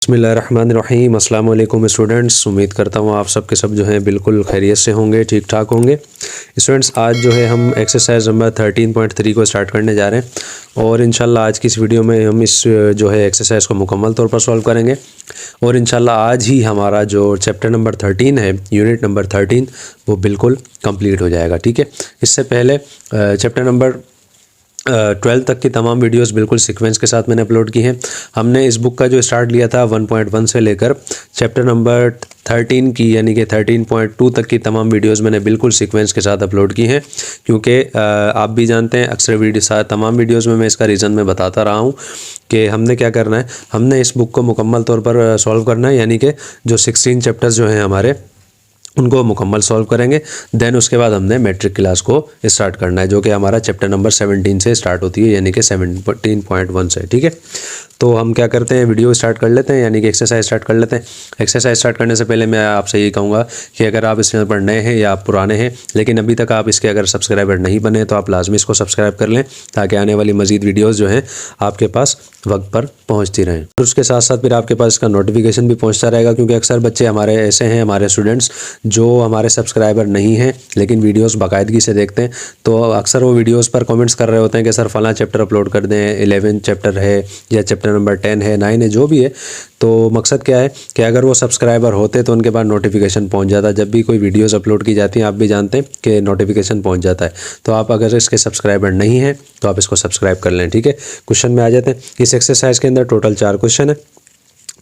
बिस्मिल्लाहिर्रहमानिर्रहीम। अस्सलाम वालेकुम स्टूडेंट्स, उम्मीद करता हूँ आप सब के सब जो हैं बिल्कुल खैरियत से होंगे, ठीक ठाक होंगे। स्टूडेंट्स, आज जो है हम एक्सरसाइज नंबर 13.3 को स्टार्ट करने जा रहे हैं और इंशाल्लाह आज की इस वीडियो में हम इस जो है एक्सरसाइज को मुकम्मल तौर पर सॉल्व करेंगे और इंशाल्लाह आज ही हमारा जो चैप्टर नंबर 13 है, यूनिट नंबर 13, वो बिल्कुल कंप्लीट हो जाएगा। ठीक है, इससे पहले चैप्टर नंबर 12 तक की तमाम वीडियोस बिल्कुल सीक्वेंस के साथ मैंने अपलोड की हैं। हमने इस बुक का जो स्टार्ट लिया था 1.1 से लेकर चैप्टर नंबर 13 की यानी कि 13.2 तक की तमाम वीडियोस मैंने बिल्कुल सीक्वेंस के साथ अपलोड की हैं, क्योंकि आप भी जानते हैं अक्सर तमाम वीडियोस में मैं इसका रीज़न मैं बताता रहा हूँ कि हमने क्या करना है। हमने इस बुक को मुकम्मल तौर पर सॉल्व करना है, यानी कि जो 16 चैप्टर्स जो हैं हमारे उनको मुकम्मल सॉल्व करेंगे। देन उसके बाद हमने मैट्रिक क्लास को स्टार्ट करना है, जो कि हमारा चैप्टर नंबर 17 से स्टार्ट होती है, यानी कि 17.1 से। ठीक है, तो हम क्या करते हैं, वीडियो स्टार्ट कर लेते हैं, यानी कि एक्सरसाइज स्टार्ट कर लेते हैं। एक्सरसाइज स्टार्ट करने से पहले मैं आपसे यही कहूँगा कि अगर आप इस चैनल पर नए हैं या आप पुराने हैं लेकिन अभी तक आप इसके अगर सब्सक्राइबर नहीं बने तो आप लाजमी इसको सब्सक्राइब कर लें, ताकि आने वाली मज़ीद वीडियोज़ जो हैं आपके पास वक्त पर पहुँचती रहें। और उसके साथ साथ फिर आपके पास इसका नोटिफिकेशन भी पहुँचता रहेगा, क्योंकि अक्सर बच्चे हमारे ऐसे हैं, हमारे स्टूडेंट्स जो हमारे सब्सक्राइबर नहीं हैं लेकिन वीडियोस बाकायदगी से देखते हैं, तो अक्सर वो वीडियोस पर कमेंट्स कर रहे होते हैं कि सर फ़लाँ चैप्टर अपलोड कर दें, 11 चैप्टर है या चैप्टर नंबर 10 है, 9 है, जो भी है। तो मकसद क्या है कि अगर वो सब्सक्राइबर होते तो उनके पास नोटिफिकेशन पहुंच जाता, जब भी कोई वीडियोस अपलोड की जाती हैं आप भी जानते हैं कि नोटिफिकेशन पहुंच जाता है। तो आप अगर इसके सब्सक्राइबर नहीं हैं तो आप इसको सब्सक्राइब कर लें। ठीक है, क्वेश्चन में आ जाते हैं। इस एक्सरसाइज के अंदर टोटल 4 क्वेश्चन है।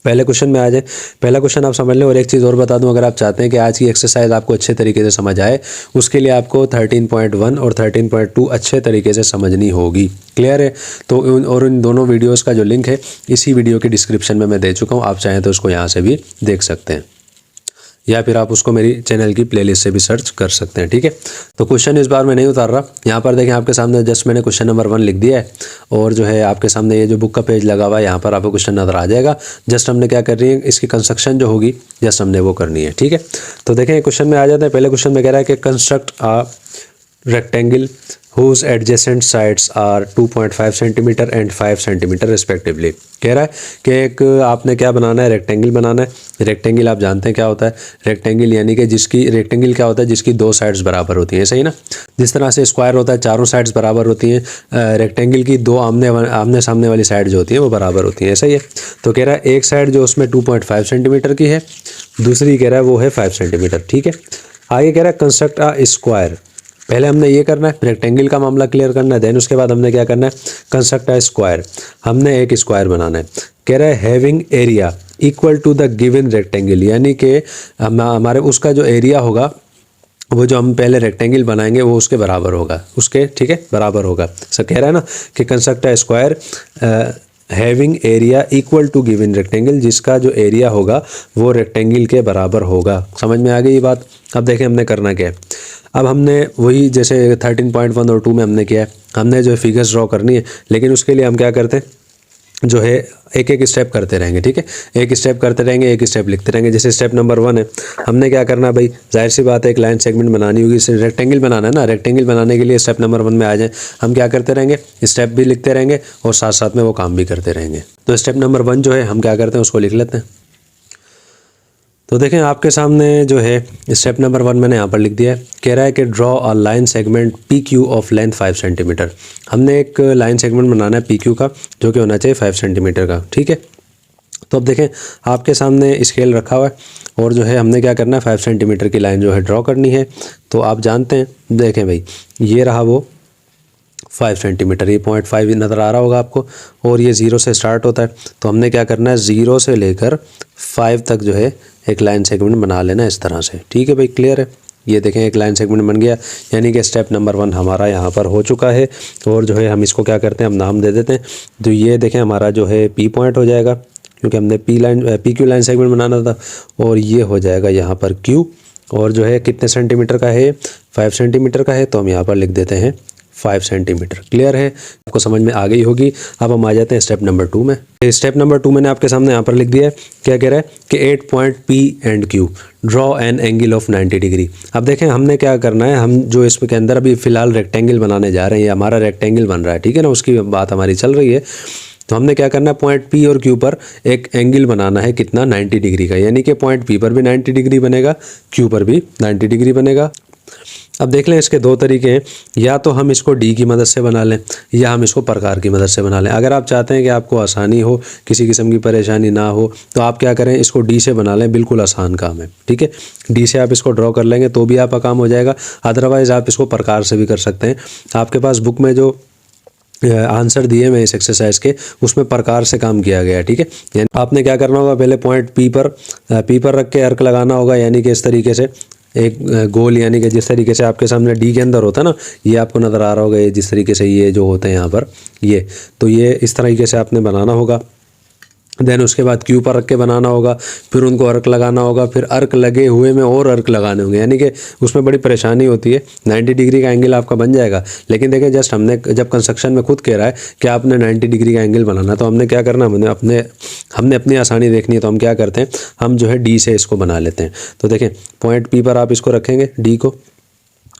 पहले क्वेश्चन में आ जाए। पहला क्वेश्चन आप समझ लें, और एक चीज़ और बता दूं, अगर आप चाहते हैं कि आज की एक्सरसाइज आपको अच्छे तरीके से समझ आए, उसके लिए आपको 13.1 और 13.2 अच्छे तरीके से समझनी होगी। क्लियर है? तो इन दोनों वीडियोस का जो लिंक है इसी वीडियो के डिस्क्रिप्शन में मैं दे चुका हूँ, आप चाहें तो उसको यहाँ से भी देख सकते हैं या फिर आप उसको मेरी चैनल की प्लेलिस्ट से भी सर्च कर सकते हैं। ठीक है, तो क्वेश्चन इस बार मैं नहीं उतार रहा। यहाँ पर देखें, आपके सामने जस्ट मैंने क्वेश्चन नंबर 1 लिख दिया है और जो है आपके सामने ये जो बुक का पेज लगा हुआ है यहाँ पर आपको क्वेश्चन नज़र आ जाएगा। जस्ट हमने क्या करनी है, इसकी कंस्ट्रक्शन जो होगी जस्ट हमने वो करनी है। ठीक है, तो देखें क्वेश्चन में आ जाते हैं। पहले क्वेश्चन में कह रहा है कि construct a rectangle whose adjacent sides are 2.5 centimetre and 5 centimetre respectively. कह रहा है कि एक आपने क्या बनाना है, रेक्टेंगल बनाना है। रेक्टेंगल आप जानते हैं क्या होता है, रेक्टेंगल यानी कि रेक्टेंगल क्या होता है, जिसकी 2 साइड्स बराबर होती हैं, सही ना। जिस तरह से स्क्वायर होता है, चारों साइड्स बराबर होती हैं, रेक्टेंगल की 2 आमने सामने वाली साइड जो होती है वो बराबर होती हैं, सही है। तो कह रहा है एक साइड जो उसमें 2.5 सेंटीमीटर की है, दूसरी कह रहा है वो है 5 सेंटीमीटर। ठीक है, आगे कह रहा है कंस्ट्रक्ट अ स्क्वायर। पहले हमने ये करना है, रेक्टेंगल का मामला क्लियर करना है, देन उसके बाद हमने क्या करना है, कंस्ट्रक्ट अ स्क्वायर। हमने एक स्क्वायर बनाना है। कह रहा है having area equal to the given rectangle, यानी कि हमारे उसका जो एरिया होगा वो जो हम पहले रेक्टेंगल बनाएंगे वो उसके बराबर होगा, उसके, ठीक है, बराबर होगा। सर कह रहा है ना कि construct a square having area equal to given rectangle, जिसका जो एरिया होगा वो रेक्टेंगल के बराबर होगा। समझ में आ गई ये बात। अब देखें हमने करना क्या है। अब हमने वही जैसे 13.1 और 2 में हमने किया है, हमने जो फिगर्स ड्रॉ करनी है, लेकिन उसके लिए हम क्या करते हैं, जो है एक एक स्टेप करते रहेंगे। ठीक है, एक स्टेप करते रहेंगे, एक स्टेप लिखते रहेंगे। जैसे स्टेप नंबर 1 है, हमने क्या करना भाई, जाहिर सी बात है एक लाइन सेगमेंट बनानी होगी, रेक्टेंगल बनाना है ना। रेक्टेंगल बनाने के लिए स्टेप नंबर 1 में आ जाए, हम क्या करते रहेंगे, स्टेप भी लिखते रहेंगे और साथ साथ में वो काम भी करते रहेंगे। तो स्टेप नंबर 1 जो है हम क्या करते हैं उसको लिख लेते हैं। तो देखें आपके सामने जो है स्टेप नंबर 1 मैंने यहाँ पर लिख दिया है। कह रहा है कि draw a line segment P Q of length 5 centimetre. हमने एक लाइन सेगमेंट बनाना है पी क्यू का, जो कि होना चाहिए 5 सेंटीमीटर का। ठीक है, तो अब देखें आपके सामने स्केल रखा हुआ है और जो है हमने क्या करना है, 5 सेंटीमीटर की लाइन जो है ड्रॉ करनी है। तो आप जानते हैं, देखें भाई ये रहा वो 5 सेंटीमीटर, ये 0.5 नज़र आ रहा होगा आपको, और ये 0 से स्टार्ट होता है। तो हमने क्या करना है, 0 से लेकर 5 तक जो है एक लाइन सेगमेंट बना लेना इस तरह से। ठीक है भाई, क्लियर है। ये देखें एक लाइन सेगमेंट बन गया, यानी कि स्टेप नंबर 1 हमारा यहाँ पर हो चुका है। और जो है हम इसको क्या करते हैं, हम नाम दे देते हैं। तो ये देखें हमारा जो है पी पॉइंट हो जाएगा, क्योंकि हमने पी क्यू लाइन सेगमेंट बनाना था, और ये हो जाएगा यहाँ पर क्यू। और जो है कितने सेंटीमीटर का है, 5 सेंटीमीटर का है, तो हम यहाँ पर लिख देते हैं 5 सेंटीमीटर। क्लियर है, आपको समझ में आ गई होगी। अब हम आ जाते हैं स्टेप नंबर 2 में। स्टेप नंबर 2 मैंने आपके सामने यहाँ पर लिख दिया है। क्या कह रहा है कि 8 point P and Q draw an angle of 90 degree. अब देखें हमने क्या करना है, हम जो इसके अंदर अभी फ़िलहाल रेक्टेंगल बनाने जा रहे हैं, ये हमारा रेक्टेंगल बन रहा है, ठीक है ना, उसकी बात हमारी चल रही है। तो हमने क्या करना है, पॉइंट पी और क्यू पर एक एंगल बनाना है कितना, 90 डिग्री का, यानी कि पॉइंट पी पर भी 90 डिग्री बनेगा, क्यू पर भी 90 डिग्री बनेगा। अब देख लें इसके दो तरीके हैं, या तो हम इसको डी की मदद से बना लें या हम इसको प्रकार की मदद से बना लें। अगर आप चाहते हैं कि आपको आसानी हो, किसी किस्म की परेशानी ना हो, तो आप क्या करें, इसको डी से बना लें, बिल्कुल आसान काम है, ठीक है। डी से आप इसको ड्रॉ कर लेंगे तो भी आपका काम हो जाएगा, अदरवाइज़ आप इसको प्रकार से भी कर सकते हैं। आपके पास बुक में जो आंसर दिए मैं इस एक्सरसाइज के, उसमें प्रकार से काम किया गया है, ठीक है। यानी आपने क्या करना होगा, पहले पॉइंट पी पर रख के अर्क लगाना होगा, यानी कि इस तरीके से एक गोल, यानी कि जिस तरीके से आपके सामने डी के अंदर होता है ना, ये आपको नज़र आ रहा होगा, ये जिस तरीके से ये जो होते हैं यहाँ पर, ये तो ये इस तरीके से आपने बनाना होगा। देन उसके बाद क्यू पर रख के बनाना होगा, फिर उनको अर्क लगाना होगा, फिर अर्क लगे हुए में और अर्क लगाने होंगे, यानी कि उसमें बड़ी परेशानी होती है। 90 डिग्री का एंगल आपका बन जाएगा, लेकिन देखें जस्ट हमने जब कंस्ट्रक्शन में खुद कह रहा है कि आपने 90 डिग्री का एंगल बनाना, तो हमने क्या करना, हमने अपनी आसानी देखनी है, तो हम क्या करते हैं, हम जो है डी से इसको बना लेते हैं। तो देखें पॉइंट पी पर आप इसको रखेंगे डी को,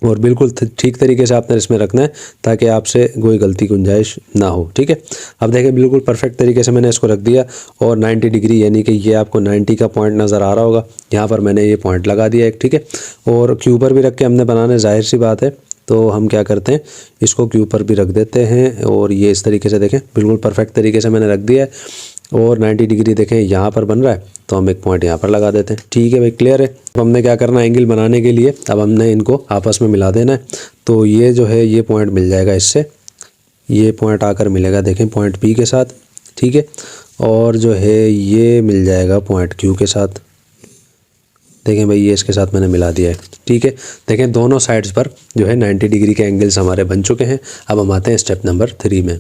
और बिल्कुल ठीक तरीके से आपने इसमें रखना है ताकि आपसे कोई गलती गुंजाइश ना हो, ठीक है। अब देखें बिल्कुल परफेक्ट तरीके से मैंने इसको रख दिया, और 90 डिग्री यानी कि ये आपको 90 का पॉइंट नज़र आ रहा होगा, यहाँ पर मैंने ये पॉइंट लगा दिया एक, ठीक है। और क्यू पर भी रख के हमने बनाने, जाहिर सी बात है, तो हम क्या करते हैं, इसको क्यू पर भी रख देते हैं, और ये इस तरीके से देखें बिल्कुल परफेक्ट तरीके से मैंने रख दिया है। और 90 डिग्री देखें यहाँ पर बन रहा है, तो हम एक पॉइंट यहाँ पर लगा देते हैं, ठीक है भाई, क्लियर है। अब हमने क्या करना है, एंगल बनाने के लिए अब हमने इनको आपस में मिला देना है। तो ये जो है ये पॉइंट मिल जाएगा इससे, ये पॉइंट आकर मिलेगा देखें पॉइंट पी के साथ, ठीक है। और जो है ये मिल जाएगा पॉइंट क्यू के साथ, देखें भाई ये इसके साथ मैंने मिला दिया है, ठीक है। देखें दोनों साइड्स पर जो है 90 डिग्री के एंगल्स हमारे बन चुके हैं। अब हम आते हैं स्टेप नंबर 3 में।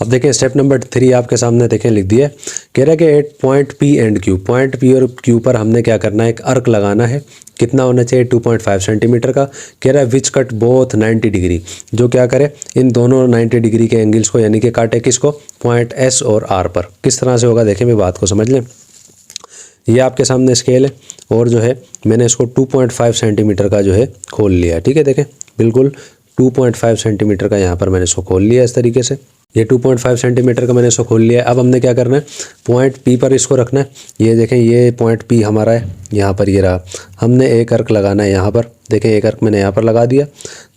अब देखें स्टेप नंबर 3 आपके सामने देखें लिख दिया है, कह रहा है कि at point P and Q, point P और क्यू पर हमने क्या करना है, एक अर्क लगाना है, कितना होना चाहिए, 2.5 सेंटीमीटर का। कह रहा है विच कट बोथ 90 डिग्री, जो क्या करे, इन दोनों 90 डिग्री के एंगल्स को, यानी कि काटे किसको, पॉइंट एस और आर पर। किस तरह से होगा देखें, मैं बात को समझ लें। ये आपके सामने स्केल है, और जो है मैंने इसको 2.5 सेंटीमीटर का जो है खोल लिया, ठीक है। देखें बिल्कुल 2.5 सेंटीमीटर का यहाँ पर मैंने इसको खोल लिया इस तरीके से, ये 2.5 सेंटीमीटर का मैंने इसको खोल लिया है। अब हमने क्या करना है, पॉइंट पी पर इसको रखना है। ये देखें ये पॉइंट पी हमारा है, यहाँ पर ये रहा। हमने एक अर्क लगाना है यहाँ पर, देखें एक अर्क मैंने यहाँ पर लगा दिया।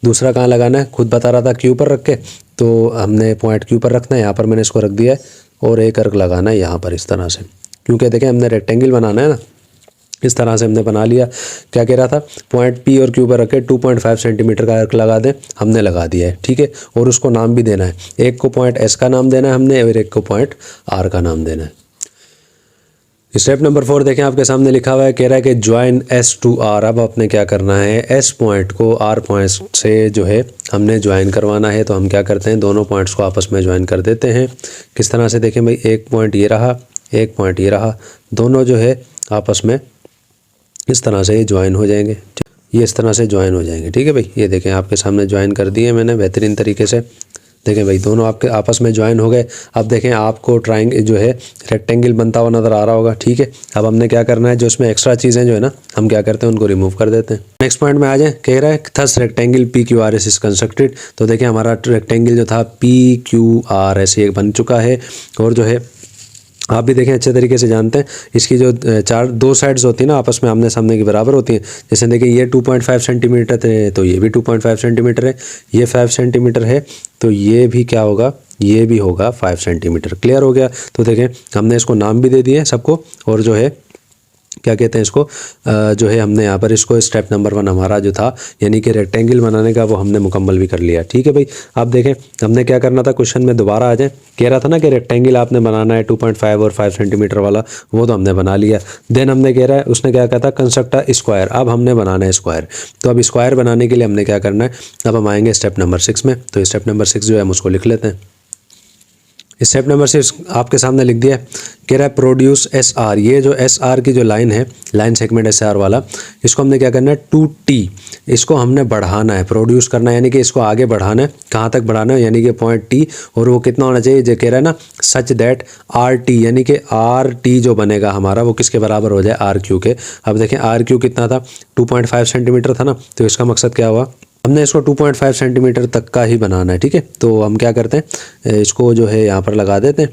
दूसरा कहाँ लगाना है, खुद बता रहा था क्यू पर रख के, तो हमने पॉइंट क्यू पर रखना है, यहाँ पर मैंने इसको रख दिया है। और एक अर्क लगाना है यहाँ पर इस तरह से, क्योंकि देखें हमने रेक्टेंगल बनाना है ना, इस तरह से हमने बना लिया। क्या कह रहा था, पॉइंट पी और क्यू पर रख के 2.5 सेंटीमीटर का अर्क लगा दें, हमने लगा दिया है, ठीक है। और उसको नाम भी देना है, एक को पॉइंट एस का नाम देना है हमने, और एक को पॉइंट आर का नाम देना है। स्टेप नंबर 4 देखें आपके सामने लिखा हुआ है, कह रहा है कि ज्वाइन एस टू आर। अब आपने क्या करना है, एस पॉइंट को आर पॉइंट से जो है हमने ज्वाइन करवाना है। तो हम क्या करते हैं, दोनों पॉइंट्स को आपस में ज्वाइन कर देते हैं। किस तरह से देखें भाई, एक पॉइंट ये रहा, एक पॉइंट ये रहा, दोनों जो है आपस में इस तरह से ये ज्वाइन हो जाएंगे, ये इस तरह से ज्वाइन हो जाएंगे, ठीक है भाई। ये देखें आपके सामने ज्वाइन कर दिए मैंने बेहतरीन तरीके से। देखें भाई दोनों आपके आपस में ज्वाइन हो गए। अब देखें आपको ट्रायंगल जो है रेक्टेंगल बनता हुआ नज़र आ रहा होगा, ठीक है। अब हमने क्या करना है, जो इसमें एक्स्ट्रा चीज़ें जो है ना, हम क्या करते हैं उनको रिमूव कर देते हैं। नेक्स्ट पॉइंट में आ जाए, कह रहा है thus rectangle P Q R S is constructed. तो देखें हमारा रेक्टेंगल जो था पी क्यू आर एस ये बन चुका है। और जो है आप भी देखें अच्छे तरीके से जानते हैं, इसकी जो दो साइड्स होती हैं ना, आपस में आमने सामने के बराबर होती हैं। जैसे देखिए ये 2.5 सेंटीमीटर थे, तो ये भी 2.5 सेंटीमीटर है, ये 5 सेंटीमीटर है, तो ये भी क्या होगा, ये भी होगा 5 सेंटीमीटर। क्लियर हो गया। तो देखें हमने इसको नाम भी दे दिए सबको, और जो है क्या कहते हैं इसको, जो है हमने यहाँ पर इसको स्टेप नंबर 1 हमारा जो था, यानी कि रेक्टेंगल बनाने का, वो हमने मुकम्मल भी कर लिया, ठीक है भाई। अब देखें हमने क्या करना था, क्वेश्चन में दोबारा आ जाए। कह रहा था ना कि रेक्टेंगल आपने बनाना है 2.5 और 5 सेंटीमीटर वाला, वो तो हमने बना लिया। देन हमने कह रहा है, उसने क्या कहा था, कंस्ट्रक्ट अ स्क्वायर। अब हमने बनाना है स्क्वायर। तो अब स्क्वायर बनाने के लिए हमने क्या करना है, अब हम आएंगे स्टेप नंबर 6 में। तो स्टेप नंबर 6 जो है हम उसको लिख लेते हैं। स्टेप नंबर 6 आपके सामने लिख दिया है, कह रहा है प्रोड्यूस एस आर। ये जो एस आर की जो लाइन है, लाइन सेगमेंट एस आर वाला, इसको हमने क्या करना है, 2T, इसको हमने बढ़ाना है, प्रोड्यूस करना है, यानी कि इसको आगे बढ़ाना है। कहाँ तक बढ़ाना है, यानी कि पॉइंट T, और वो कितना होना चाहिए, जो कह रहा है ना, सच दैट RT, यानी कि RT जो बनेगा हमारा, वो किसके बराबर हो जाए, RQ के। अब देखें RQ कितना था, 2.5 सेंटीमीटर था ना, तो इसका मकसद क्या हुआ, हमने इसको 2.5 सेंटीमीटर तक का ही बनाना है, ठीक है। तो हम क्या करते हैं, इसको जो है यहाँ पर लगा देते हैं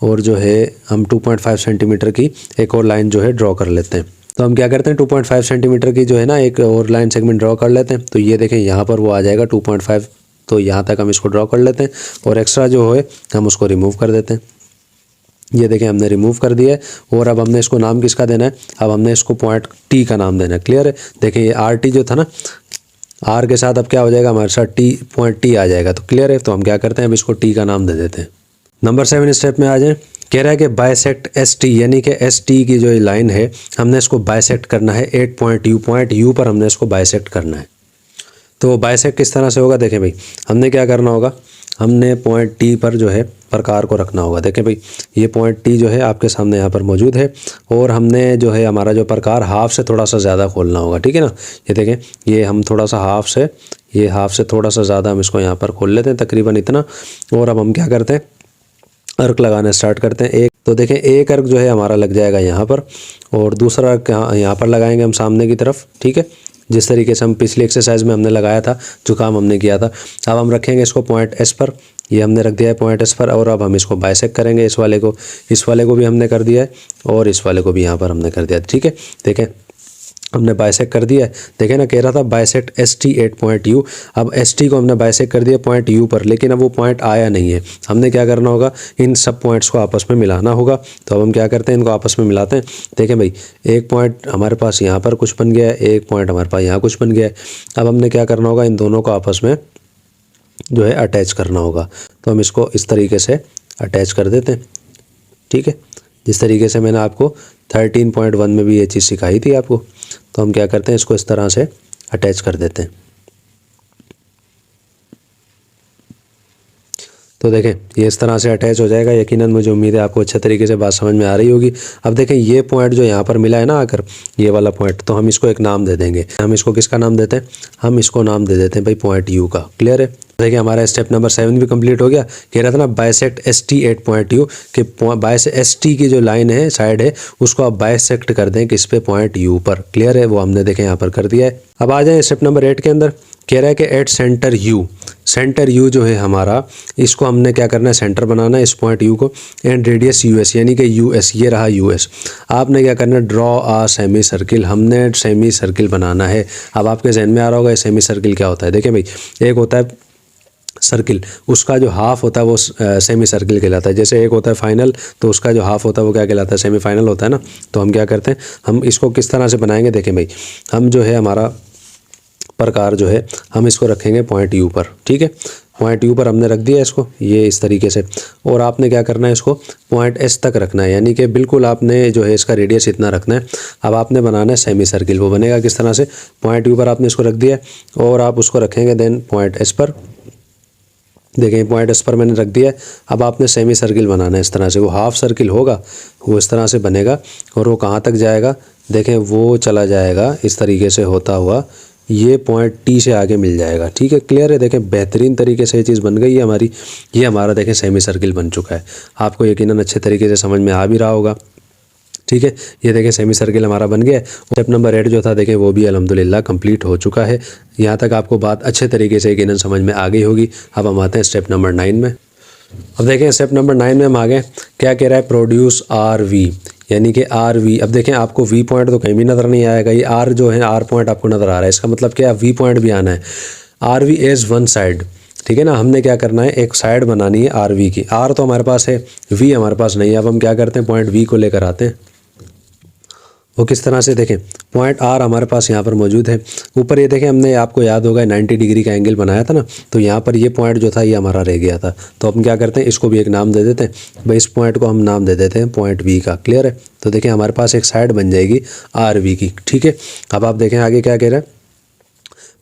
और जो है हम 2.5 सेंटीमीटर की एक और लाइन जो है ड्रॉ कर लेते हैं। तो हम क्या करते हैं 2.5 सेंटीमीटर की जो है ना एक और लाइन सेगमेंट ड्रॉ कर लेते हैं। तो ये देखें यहाँ पर वो आ जाएगा 2.5, तो यहाँ तक हम इसको ड्रॉ कर लेते हैं और एक्स्ट्रा जो है हम उसको रिमूव कर देते हैं। ये देखें हमने रिमूव कर दिया है और अब हमने इसको नाम किसका देना है, अब हमने इसको पॉइंट टी का नाम देना है। क्लियर है। देखें ये आर टी जो था ना, आर के साथ अब क्या हो जाएगा हमारे साथ टी, पॉइंट टी आ जाएगा। तो क्लियर है। तो हम क्या करते हैं अब इसको टी का नाम दे देते हैं। नंबर 7 स्टेप में आ जाए। कह रहा है कि बाइसेक्ट एस टी, यानी कि एस टी की जो लाइन है हमने इसको बाइसेक्ट करना है 8 पॉइंट यू पर हमने इसको बाइसेक्ट करना है। तो बाइसेक्ट किस तरह से होगा, देखें भाई हमने क्या करना होगा, हमने पॉइंट टी पर जो है प्रकार को रखना होगा। देखें भाई ये पॉइंट टी जो है आपके सामने यहाँ पर मौजूद है और हमने जो है हमारा जो प्रकार हाफ से थोड़ा सा ज़्यादा खोलना होगा, ठीक है ना। ये देखें ये हम थोड़ा सा हाफ से थोड़ा सा ज़्यादा हम इसको यहाँ पर खोल लेते हैं, तकरीबन इतना। और अब हम क्या करते हैं, अर्क लगाना स्टार्ट करते हैं। एक तो देखें एक अर्क जो है हमारा लग जाएगा यहाँ पर और दूसरा अर्क यहाँ पर लगाएंगे हम सामने की तरफ, ठीक है। जिस तरीके से हम पिछली एक्सरसाइज में हमने लगाया था, जो काम हमने किया था। अब हम रखेंगे इसको पॉइंट एस पर, ये हमने रख दिया है पॉइंट एस पर। और अब हम इसको बाइसेक्ट करेंगे, इस वाले को भी हमने कर दिया है और इस वाले को भी यहाँ पर हमने कर दिया, ठीक है। देखें हमने बाइसेक्ट कर दिया है। देखें ना, कह रहा था bisect S T 8 point U. अब एस टी को हमने बाइसेक्ट कर दिया पॉइंट यू पर, लेकिन अब वो पॉइंट आया नहीं है। हमने क्या करना होगा, इन सब पॉइंट्स को आपस में मिलाना होगा। तो अब हम क्या करते हैं, इनको आपस में मिलाते हैं। देखें भाई एक पॉइंट हमारे पास यहाँ पर कुछ बन गया है, एक पॉइंट हमारे पास यहाँ कुछ बन गया है। अब हमने क्या करना होगा, इन दोनों को आपस में जो है अटैच करना होगा। तो हम इसको इस तरीके से अटैच कर देते हैं, ठीक है। जिस तरीके से मैंने आपको 13.1 में भी ये चीज़ सिखाई थी आपको। तो हम क्या करते हैं, इसको इस तरह से अटैच कर देते हैं। तो देखें ये इस तरह से अटैच हो जाएगा। यकीनन मुझे उम्मीद है आपको अच्छे तरीके से बात समझ में आ रही होगी। अब देखें ये पॉइंट जो यहाँ पर मिला है ना आकर, ये वाला पॉइंट, तो हम इसको एक नाम दे देंगे। हम इसको किसका नाम देते हैं, हम इसको नाम दे देते हैं भाई पॉइंट यू का। क्लियर है। देखिए हमारा स्टेप नंबर 7 भी कंप्लीट हो गया। कह रहा था ना bisect S T 8 point you, कि एस टी की जो लाइन है साइड है उसको आप बाइसेक्ट कर दें किस पे, पॉइंट यू पर। क्लियर है, वो हमने देखें यहाँ पर कर दिया है। अब आ जाए स्टेप नंबर 8 के अंदर। कह रहा है कि at centre you, centre you जो है हमारा, इसको हमने क्या करना है, सेंटर बनाना है इस पॉइंट यू को। एंड रेडियस यूएस, यानी कि यूएस, ये रहा यूएस। आपने क्या करना है, ड्रॉ आ सेमी सर्किल, हमने सेमी सर्किल बनाना है। अब आपके जहन में आ रहा होगा ये सेमी सर्किल क्या होता है। देखिए भाई एक होता है सर्किल, उसका जो हाफ होता है वो सेमी सर्किल कहलाता है। जैसे एक होता है फाइनल, तो उसका जो हाफ होता है वो क्या कहलाता है, सेमी फाइनल होता है ना। तो हम क्या करते हैं, हम इसको किस तरह से बनाएंगे, देखें भाई हम जो है हमारा प्रकार जो है हम इसको रखेंगे पॉइंट यू पर, ठीक है। पॉइंट यू पर हमने रख दिया इसको ये इस तरीके से। और आपने क्या करना है, इसको पॉइंट एस तक रखना है, यानी कि बिल्कुल आपने जो है इसका रेडियस इतना रखना है। अब आपने बनाना है सेमी सर्किल। वो बनेगा किस तरह से, पॉइंट यू पर आपने इसको रख दिया और आप उसको रखेंगे देन पॉइंट एस पर। देखें पॉइंट एस पर मैंने रख दिया है। अब आपने सेमी सर्किल बनाना है इस तरह से, वो हाफ सर्किल होगा वो इस तरह से बनेगा और वो कहाँ तक जाएगा, देखें वो चला जाएगा इस तरीके से होता हुआ, ये पॉइंट टी से आगे मिल जाएगा, ठीक है। क्लियर है। देखें बेहतरीन तरीके से ये चीज़ बन गई है हमारी। ये हमारा देखें सेमी सर्किल बन चुका है। आपको यकीनन अच्छे तरीके से समझ में आ भी रहा होगा, ठीक है। ये देखें सेमी सर्किल हमारा बन गया है। स्टेप नंबर 8 जो था देखें वो भी अल्हम्दुलिल्लाह कंप्लीट हो चुका है। यहाँ तक आपको बात अच्छे तरीके से यकीनन समझ में आ गई होगी। अब हम आते हैं स्टेप नंबर 9 में। अब देखें स्टेप नंबर 9 में हम आ गए। क्या कह रहा है, प्रोड्यूस आर वी, यानी कि आर वी। अब देखें आपको वी पॉइंट तो कहीं भी नज़र नहीं आएगा, ये आर जो है आर पॉइंट आपको नज़र आ रहा है। इसका मतलब क्या, वी पॉइंट भी आना है। R V as one side, ठीक है ना। हमने क्या करना है, एक साइड बनानी है आर वी की। आर तो हमारे पास है, वी हमारे पास नहीं है। अब हम क्या करते हैं, पॉइंट वी को लेकर आते हैं। वो किस तरह से, देखें पॉइंट आर हमारे पास यहाँ पर मौजूद है। ऊपर ये देखें हमने, आपको याद होगा 90 डिग्री का एंगल बनाया था ना, तो यहाँ पर ये पॉइंट जो था ये हमारा रह गया था। तो हम क्या करते हैं, इसको भी एक नाम दे देते हैं भाई। इस पॉइंट को हम नाम दे देते हैं पॉइंट वी का। क्लियर है। तो देखें हमारे पास एक साइड बन जाएगी आर वी की, ठीक है। अब आप देखें आगे क्या कह रहे हैं,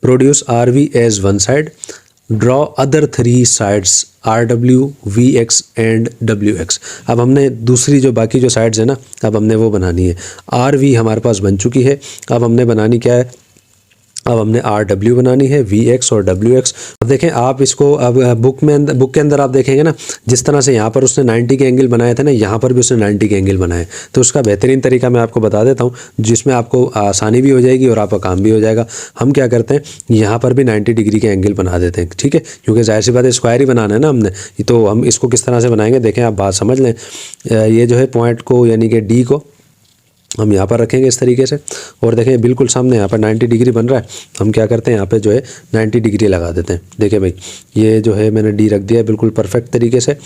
produce R V as one side, draw other 3 sides R W, V X and W X. अब हमने दूसरी जो बाकी जो साइड्स है ना, अब हमने वो बनानी है। आर वी हमारे पास बन चुकी है। अब हमने बनानी क्या है, अब हमने RW बनानी है, VX और WX। अब देखें आप इसको, अब बुक के अंदर आप देखेंगे ना, जिस तरह से यहाँ पर उसने 90 के एंगल बनाए थे ना, यहाँ पर भी उसने 90 के एंगल बनाए। तो उसका बेहतरीन तरीका मैं आपको बता देता हूँ, जिसमें आपको आसानी भी हो जाएगी और आपका काम भी हो जाएगा। हम क्या करते हैं, यहाँ पर भी 90 डिग्री के एंगल बना देते हैं, ठीक है, क्योंकि जाहिर सी बात है स्क्वायर ही बनाना है ना हमने। तो हम इसको किस तरह से बनाएंगे, देखें आप बात समझ लें। ये जो है पॉइंट को, यानी कि D को हम यहाँ पर रखेंगे इस तरीके से, और देखें बिल्कुल सामने यहाँ पर 90 डिग्री बन रहा है। हम क्या करते हैं, यहाँ पे जो है 90 डिग्री लगा देते हैं। देखिए भाई, ये जो है मैंने D रख दिया है बिल्कुल परफेक्ट तरीके से।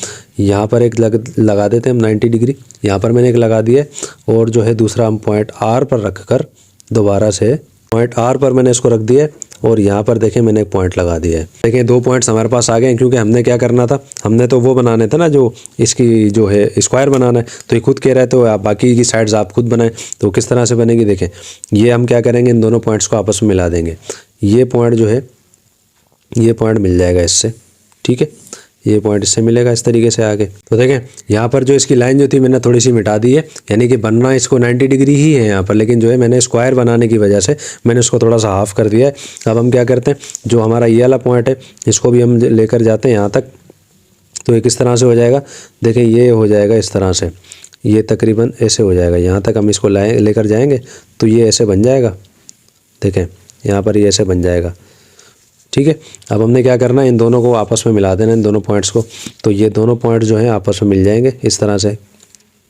यहाँ पर एक लगा देते हैं हम 90 डिग्री, यहाँ पर मैंने एक लगा दिया है, और जो है दूसरा हम पॉइंट R पर रख कर दोबारा से पॉइंट R पर मैंने इसको रख दिया है, और यहाँ पर देखें मैंने एक पॉइंट लगा दिया है। देखें 2 पॉइंट्स हमारे पास आ गए हैं, क्योंकि हमने क्या करना था, हमने तो वो बनाने थे ना, जो इसकी जो है स्क्वायर बनाना है। तो ये खुद कह रहा है, तो आप बाकी की साइड्स आप खुद बनाएं। तो किस तरह से बनेगी, देखें ये हम क्या करेंगे, इन दोनों पॉइंट्स को आपस में मिला देंगे। ये पॉइंट जो है, ये पॉइंट मिल जाएगा इससे, ठीक है, ये पॉइंट इससे मिलेगा इस तरीके से आगे। तो देखें यहाँ पर जो इसकी लाइन जो थी मैंने थोड़ी सी मिटा दी है, यानी कि बनना इसको 90 डिग्री ही है यहाँ पर, लेकिन जो है मैंने स्क्वायर बनाने की वजह से मैंने उसको थोड़ा सा हाफ कर दिया है। अब हम क्या करते हैं, जो हमारा ये वाला पॉइंट है इसको भी हम लेकर जाते हैं यहाँ तक। तो ये किस तरह से हो जाएगा, देखें ये हो जाएगा इस तरह से, ये तकरीबन ऐसे हो जाएगा। यहाँ तक हम इसको लेकर जाएंगे तो ये ऐसे बन जाएगा। देखें यहाँ पर ये ऐसे बन जाएगा, ठीक है। अब हमने क्या करना है, इन दोनों को आपस में मिला देना, इन दोनों पॉइंट्स को। तो ये दोनों पॉइंट्स जो हैं आपस में मिल जाएंगे इस तरह से,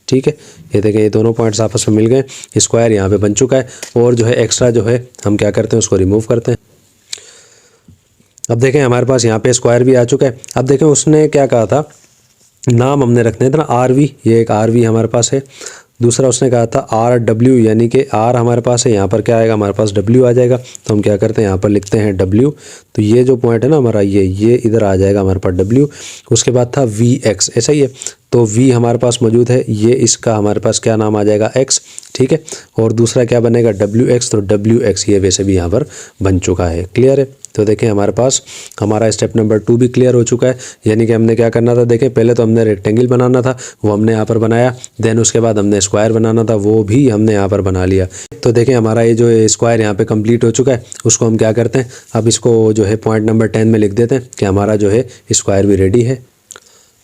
ठीक है। ये देखें ये दोनों पॉइंट्स आपस में मिल गए, स्क्वायर यहाँ पे बन चुका है। और जो है एक्स्ट्रा जो है हम क्या करते हैं, उसको रिमूव करते हैं। अब देखें हमारे पास यहाँ पे स्क्वायर भी आ चुका है। अब देखें उसने क्या कहा था, नाम हमने रखने थे ना RV, ये एक RV हमारे पास है। दूसरा उसने कहा था RW, यानी कि R हमारे पास है, यहाँ पर क्या आएगा, हमारे पास W आ जाएगा। तो हम क्या करते हैं, यहाँ पर लिखते हैं W। तो ये जो पॉइंट है ना हमारा, ये इधर आ जाएगा हमारे पास W। उसके बाद था VX, ऐसा ही है। तो V हमारे पास मौजूद है, ये इसका हमारे पास क्या नाम आ जाएगा, X, ठीक है। और दूसरा क्या बनेगा, WX। तो WX ये वैसे भी यहाँ पर बन चुका है, क्लियर है। तो देखें हमारे पास हमारा स्टेप नंबर 2 भी क्लियर हो चुका है। यानी कि हमने क्या करना था, देखें पहले तो हमने रेक्टेंगल बनाना था, वो हमने यहाँ पर बनाया। देन उसके बाद हमने स्क्वायर बनाना था, वो भी हमने यहाँ पर बना लिया। तो देखें हमारा ये जो स्क्वायर यहाँ पे कंप्लीट हो चुका है। उसको हम क्या करते हैं, अब इसको जो है पॉइंट नंबर 10 में लिख देते हैं कि हमारा जो है स्क्वायर भी रेडी है।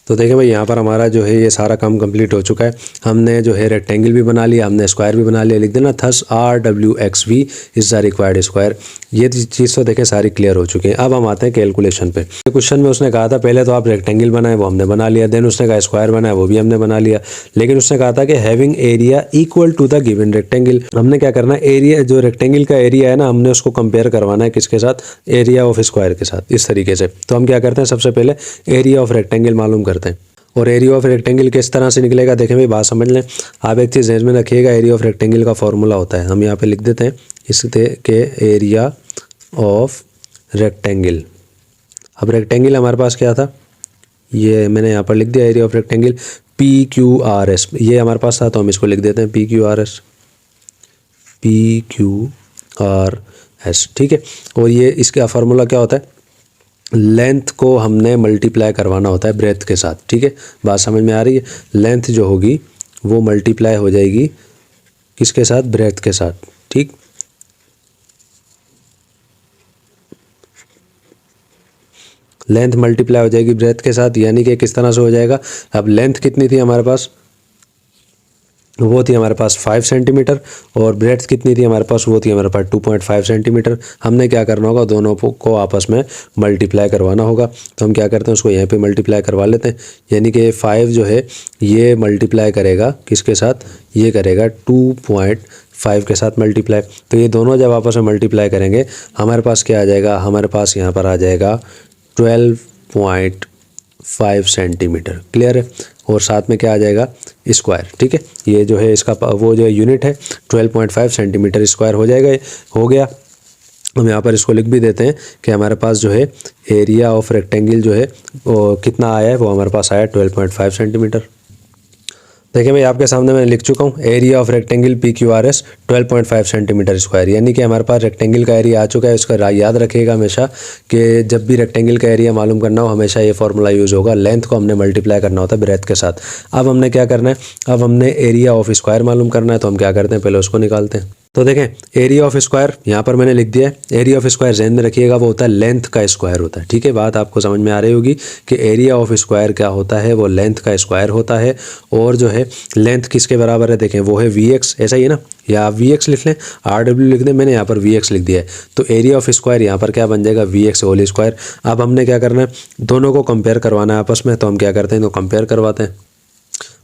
तो देखें भाई यहाँ पर हमारा जो है ये सारा काम कंप्लीट हो चुका है। हमने जो है रेक्टेंगल भी बना लिया, हमने स्क्वायर भी बना लिया। लिख देना thus RWXV is the required square. ये चीज़ तो देखें सारी क्लियर हो चुकी है। अब हम आते हैं कैलकुलेशन पे। क्वेश्चन में उसने कहा था पहले तो आप रेक्टेंगल बनाए, वो हमने बना लिया। देन उसने कहा स्क्वायर बनाए, वो भी हमने बना लिया। लेकिन उसने कहा था कि having area equal to the given rectangle. हमने क्या करना है, एरिया जो रेक्टेंगल का एरिया है ना, हमने उसको कंपेयर करवाना है किसके साथ, एरिया ऑफ स्क्वायर के साथ, इस तरीके से। तो हम क्या करते हैं, सबसे पहले एरिया ऑफ रेक्टेंगल मालूम करते हैं। और एरिया ऑफ रेक्टेंगल किस तरह से निकलेगा, देखें भाई बात समझ लें। आप एक चीज़ ध्यान में रखिएगा, एरिया ऑफ रेक्टेंगल का फॉर्मूला होता है, हम यहाँ पे लिख देते हैं इसके के एरिया ऑफ रेक्टेंगल। अब रेक्टेंगल हमारे पास क्या था, ये मैंने यहाँ पर लिख दिया एरिया ऑफ रेक्टेंगल PQRS, ये हमारे पास था। तो हम इसको लिख देते हैं PQRS, ठीक है। और ये इसका फार्मूला क्या होता है, लेंथ को हमने मल्टीप्लाई करवाना होता है ब्रेथ के साथ, ठीक है। बात समझ में आ रही है। लेंथ जो होगी वो मल्टीप्लाई हो जाएगी किसके साथ, ब्रेथ के साथ, ठीक। लेंथ मल्टीप्लाई हो जाएगी ब्रेथ के साथ, यानी कि किस तरह से हो जाएगा। अब लेंथ कितनी थी हमारे पास, वो थी हमारे पास 5 सेंटीमीटर, और ब्रेड्थ कितनी थी हमारे पास, वो थी हमारे पास 2.5 सेंटीमीटर। हमने क्या करना होगा, दोनों को आपस में मल्टीप्लाई करवाना होगा। तो हम क्या करते हैं, उसको यहाँ पे मल्टीप्लाई करवा लेते हैं। यानी कि 5 जो है ये मल्टीप्लाई करेगा किसके साथ, ये करेगा 2.5 के साथ मल्टीप्लाई। तो ये दोनों जब आपस में मल्टीप्लाई करेंगे हमारे पास क्या आ जाएगा, हमारे पास यहाँ पर आ जाएगा 12.5 सेंटीमीटर, क्लियर है। और साथ में क्या आ जाएगा, स्क्वायर, ठीक है। ये जो है इसका वो जो यूनिट है 12.5 सेंटीमीटर स्क्वायर हो जाएगा, हो गया। हम यहाँ पर इसको लिख भी देते हैं कि हमारे पास जो है एरिया ऑफ रेक्टेंगल जो है वो कितना आया है, वो हमारे पास आया 12.5 सेंटीमीटर। देखिए मैं आपके सामने मैं लिख चुका हूँ area of rectangle PQRS 12.5 centimetre square, यानी कि हमारे पास रेक्टेंगल का एरिया आ चुका है। इसका याद रखिएगा हमेशा कि जब भी रेक्टेंगल का एरिया मालूम करना हो हमेशा ये फॉर्मूला यूज़ होगा। लेंथ को हमने मल्टीप्लाई करना होता है ब्रेथ के साथ। अब हमने क्या करना है, अब हमने एरिया ऑफ स्क्वायर मालूम करना है। तो हम क्या करते हैं, पहले उसको निकालते हैं। तो देखें एरिया ऑफ स्क्वायर यहाँ पर मैंने लिख दिया है। एरिया ऑफ स्क्वायर ज़हन में रखिएगा, वो होता है लेंथ का स्क्वायर होता है। ठीक है, बात आपको समझ में आ रही होगी कि एरिया ऑफ स्क्वायर क्या होता है, वो लेंथ का स्क्वायर होता है। और जो है लेंथ किसके बराबर है, देखें वो है Vx, ऐसा ही है ना, या आप Vx लिख लें, RW लिख दें, मैंने यहाँ पर Vx लिख दिया है। तो एरिया ऑफ स्क्वायर यहाँ पर क्या बन जाएगा, Vx होल स्क्वायर। अब हमने क्या करना है, दोनों को कंपेयर करवाना है आपस में, तो हम क्या करते हैं, तो कंपेयर करवाते हैं।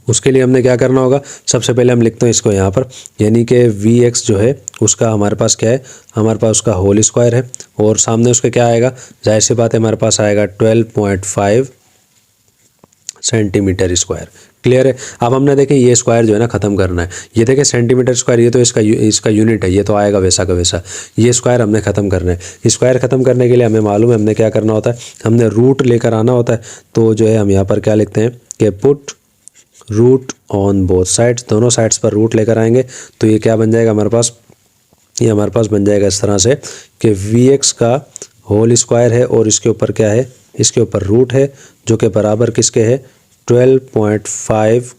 उसके लिए हमने क्या करना होगा, सबसे पहले हम लिखते हैं इसको यहाँ पर, यानी कि Vx जो है उसका हमारे पास क्या है, हमारे पास उसका होल स्क्वायर है, और सामने उसके क्या आएगा, जाहिर सी बात है हमारे पास आएगा 12.5 सेंटीमीटर स्क्वायर। क्लियर है। अब हमने देखें ये स्क्वायर जो है ना ख़त्म करना है। ये देखें सेंटीमीटर स्क्वायर, ये तो इसका यूनिट है, ये तो आएगा वैसा का वैसा। ये स्क्वायर हमने ख़त्म करना है। स्क्वायर ख़त्म करने के लिए हमें मालूम है हमने क्या करना होता है, हमने रूट लेकर आना होता है। तो जो है हम यहाँ पर क्या लिखते हैं कि put root on both sides, दोनों साइड्स पर रूट लेकर आएंगे। तो ये क्या बन जाएगा हमारे पास, ये हमारे पास बन जाएगा इस तरह से कि Vx का होल स्क्वायर है और इसके ऊपर क्या है, इसके ऊपर रूट है, जो कि बराबर किसके है, 12.5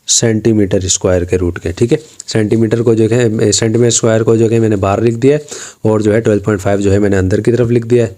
सेंटीमीटर स्क्वायर के रूट के। ठीक है, सेंटीमीटर को जो है, सेंटीमीटर स्क्वायर को जो है मैंने बाहर लिख दिया है, और जो है 12.5 जो है मैंने अंदर की तरफ लिख दिया है।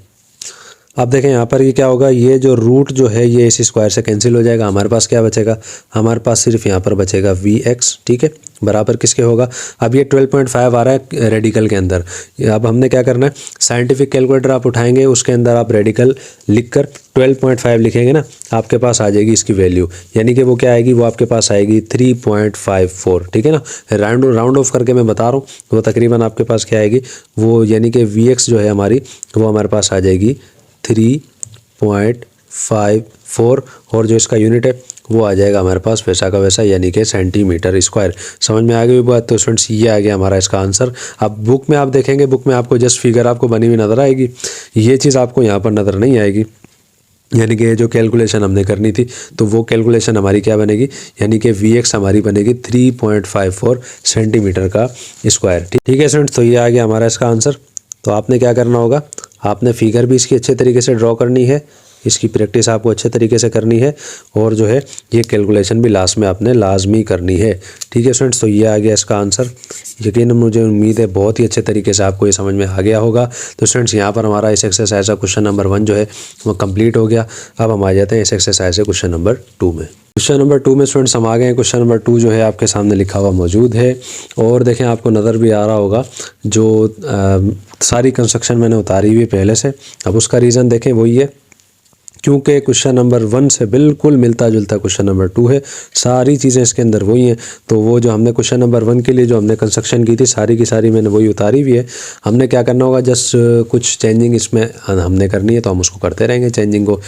अब देखें यहाँ पर ये क्या होगा, ये जो रूट जो है ये इस स्क्वायर से कैंसिल हो जाएगा। हमारे पास क्या बचेगा, हमारे पास सिर्फ यहाँ पर बचेगा Vx। ठीक है, बराबर किसके होगा, अब ये 12.5 आ रहा है रेडिकल के अंदर। अब हमने क्या करना है, साइंटिफिक कैलकुलेटर आप उठाएंगे, उसके अंदर आप रेडिकल लिखकर 12.5 लिखेंगे ना, आपके पास आ जाएगी इसकी वैल्यू, यानी कि वो क्या आएगी, वो आपके पास आएगी 3.54। ठीक है ना, राउंड ऑफ करके मैं बता रहा हूँ, वो तकरीबन आपके पास क्या आएगी, वो यानी कि Vx जो है हमारी, वो हमारे पास आ जाएगी 3.54, और जो इसका यूनिट है वो आ जाएगा हमारे पास वैसा का वैसा, यानी कि सेंटीमीटर स्क्वायर। समझ में आ गई बात। तो स्टूडेंट्स ये आ गया हमारा इसका आंसर। अब बुक में आप देखेंगे, बुक में आपको जस्ट फिगर आपको बनी हुई नज़र आएगी, ये चीज़ आपको यहाँ पर नज़र नहीं आएगी, यानी कि जो कैलकुलेशन हमने करनी थी, तो वो कैलकुलेशन हमारी क्या बनेगी, यानी कि Vx हमारी बनेगी 3.54 सेंटीमीटर का स्क्वायर। ठीक है स्टूडेंट्स, तो ये आ गया हमारा इसका आंसर। तो आपने क्या करना होगा, आपने फिगर भी इसकी अच्छे तरीके से ड्रॉ करनी है, इसकी प्रैक्टिस आपको अच्छे तरीके से करनी है, और जो है ये कैलकुलेशन भी लास्ट में आपने लाजमी करनी है। ठीक है स्टूडेंट्स, तो ये आ गया इसका आंसर। यकीनन मुझे उम्मीद है बहुत ही अच्छे तरीके से आपको ये समझ में आ गया होगा। तो स्टूडेंट्स यहाँ पर हमारा इस एक्सरसाइज का क्वेश्चन नंबर 1 जो है वो कंप्लीट हो गया। अब हम आ जाते हैं इस एक्सरसाइज से क्वेश्चन नंबर 2 में। क्वेश्चन नंबर 2 में स्टूडेंट्स हम आ गए हैं। क्वेश्चन नंबर 2 जो है आपके सामने लिखा हुआ मौजूद है, और देखें आपको नज़र भी आ रहा होगा, जो सारी कंस्ट्रक्शन मैंने उतारी हुई पहले से। अब उसका रीज़न देखें वही है, क्योंकि क्वेश्चन नंबर 1 से बिल्कुल मिलता जुलता क्वेश्चन नंबर 2 है, सारी चीज़ें इसके अंदर वही हैं। तो वो जो हमने क्वेश्चन नंबर 1 के लिए जो हमने कंस्ट्रक्शन की थी, सारी की सारी मैंने वही उतारी हुई है। हमने क्या करना होगा, जस्ट कुछ चेंजिंग इसमें हमने करनी है, तो हम उसको करते रहेंगे चेंजिंग को।